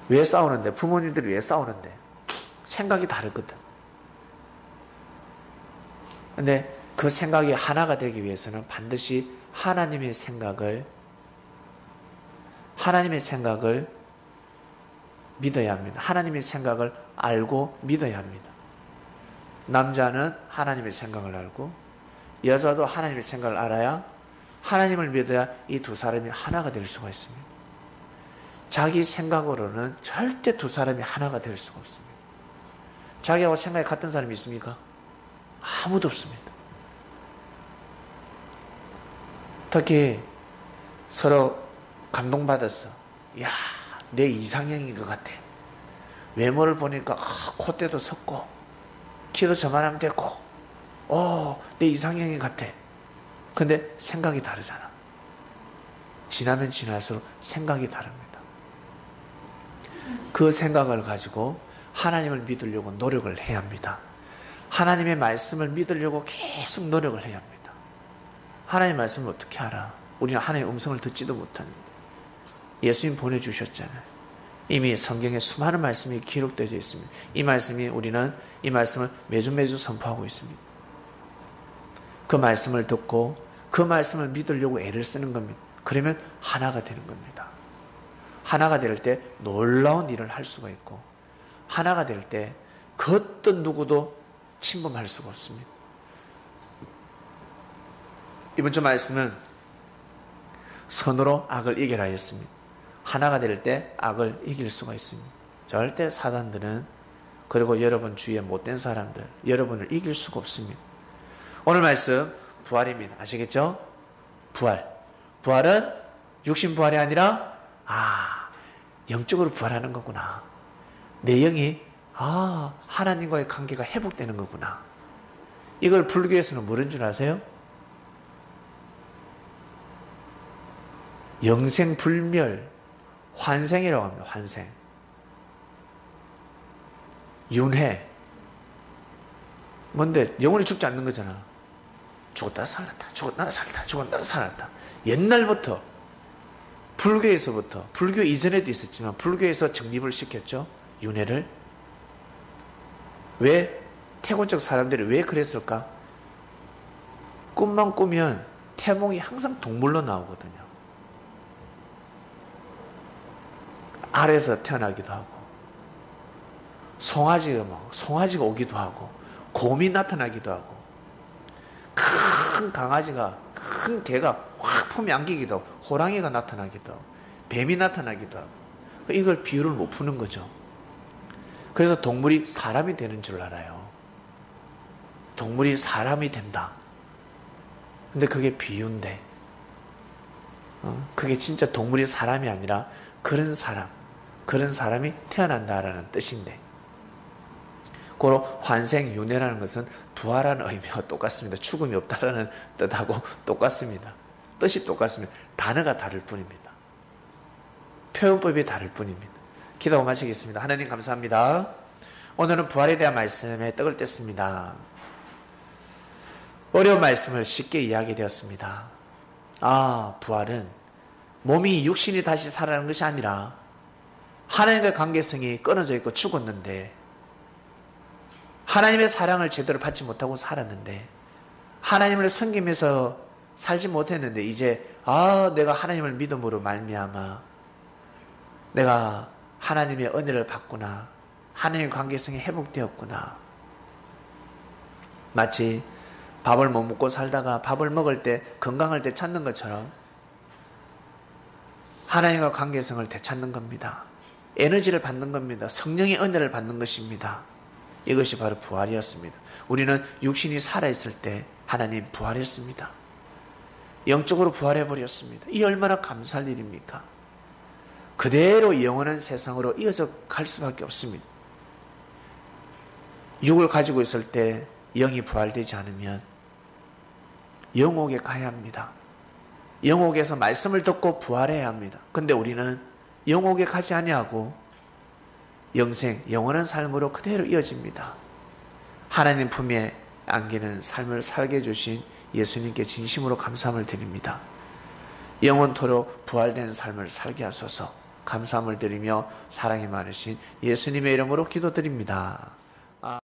왜 싸우는데? 부모님들이 왜 싸우는데? 생각이 다르거든. 근데 그 생각이 하나가 되기 위해서는 반드시 하나님의 생각을 믿어야 합니다. 하나님의 생각을 알고 믿어야 합니다. 남자는 하나님의 생각을 알고 여자도 하나님의 생각을 알아야 하나님을 믿어야 이 두 사람이 하나가 될 수가 있습니다. 자기 생각으로는 절대 두 사람이 하나가 될 수가 없습니다. 자기하고 생각이 같은 사람이 있습니까? 아무도 없습니다. 특히 서로 감동받았어. 야, 내 이상형인 것 같아. 외모를 보니까 콧대도 섰고 키도 저만하면 됐고 내 이상형이 같아. 근데 생각이 다르잖아. 지나면 지날수록 생각이 다릅니다. 그 생각을 가지고 하나님을 믿으려고 노력을 해야 합니다. 하나님의 말씀을 믿으려고 계속 노력을 해야 합니다. 하나님의 말씀을 어떻게 알아? 우리는 하나님의 음성을 듣지도 못하는데. 예수님 보내주셨잖아요. 이미 성경에 수많은 말씀이 기록되어 있습니다. 우리는 이 말씀을 매주 선포하고 있습니다. 그 말씀을 듣고 그 말씀을 믿으려고 애를 쓰는 겁니다. 그러면 하나가 되는 겁니다. 하나가 될 때 놀라운 일을 할 수가 있고, 하나가 될 때 그 어떤 누구도 침범할 수가 없습니다. 이번 주 말씀은 선으로 악을 이겨라 했습니다. 하나가 될 때 악을 이길 수가 있습니다. 절대 사단들은, 그리고 여러분 주위에 못된 사람들, 여러분을 이길 수가 없습니다. 오늘 말씀 부활입니다. 아시겠죠? 부활은 육신 부활이 아니라 영적으로 부활하는 거구나. 내 영이 하나님과의 관계가 회복되는 거구나. 이걸 불교에서는 뭐라는 줄 아세요? 영생불멸 환생이라고 합니다. 환생. 윤회. 뭔데? 영원히 죽지 않는 거잖아. 죽었다 살았다. 죽었다 살았다. 죽었다 살았다. 옛날부터, 불교에서부터, 불교 이전에도 있었지만 불교에서 정립을 시켰죠. 윤회를. 왜? 태고적 사람들이 왜 그랬을까? 꿈만 꾸면 태몽이 항상 동물로 나오거든요. 알에서 태어나기도 하고, 송아지가 오기도 하고, 곰이 나타나기도 하고, 큰 강아지가, 큰 개가 확 품에 안기기도 하고, 호랑이가 나타나기도 하고, 뱀이 나타나기도 하고, 이걸 비유를 못 푸는 거죠. 그래서 동물이 사람이 되는 줄 알아요. 동물이 사람이 된다. 근데 그게 비유인데, 그게 진짜 동물이 사람이 아니라 그런 사람이 태어난다라는 뜻인데, 고로 환생윤회라는 것은 부활하는 의미와 똑같습니다. 죽음이 없다라는 뜻하고 똑같습니다. 뜻이 똑같습니다. 단어가 다를 뿐입니다. 표현법이 다를 뿐입니다. 기도하고 마치겠습니다. 하나님 감사합니다. 오늘은 부활에 대한 말씀에 떡을 뗐습니다. 어려운 말씀을 쉽게 이야기되었습니다. 부활은 몸이 육신이 다시 살아나는 것이 아니라 하나님과의 관계성이 끊어져 있고 죽었는데, 하나님의 사랑을 제대로 받지 못하고 살았는데, 하나님을 섬기면서 살지 못했는데, 이제 내가 하나님을 믿음으로 말미암아 내가 하나님의 은혜를 받구나, 하나님의 관계성이 회복되었구나. 마치 밥을 못 먹고 살다가 밥을 먹을 때, 건강할 때 찾는 것처럼 하나님과 관계성을 되찾는 겁니다. 에너지를 받는 겁니다. 성령의 은혜를 받는 것입니다. 이것이 바로 부활이었습니다. 우리는 육신이 살아있을 때 하나님 부활했습니다. 영적으로 부활해버렸습니다. 이 얼마나 감사할 일입니까? 그대로 영원한 세상으로 이어져 갈 수밖에 없습니다. 육을 가지고 있을 때 영이 부활되지 않으면 영옥에 가야 합니다. 영옥에서 말씀을 듣고 부활해야 합니다. 근데 우리는 영옥에 가지 아니하고 영원한 삶으로 그대로 이어집니다. 하나님 품에 안기는 삶을 살게 해주신 예수님께 진심으로 감사함을 드립니다. 영원토록 부활된 삶을 살게 하소서. 감사함을 드리며 사랑이 많으신 예수님의 이름으로 기도드립니다.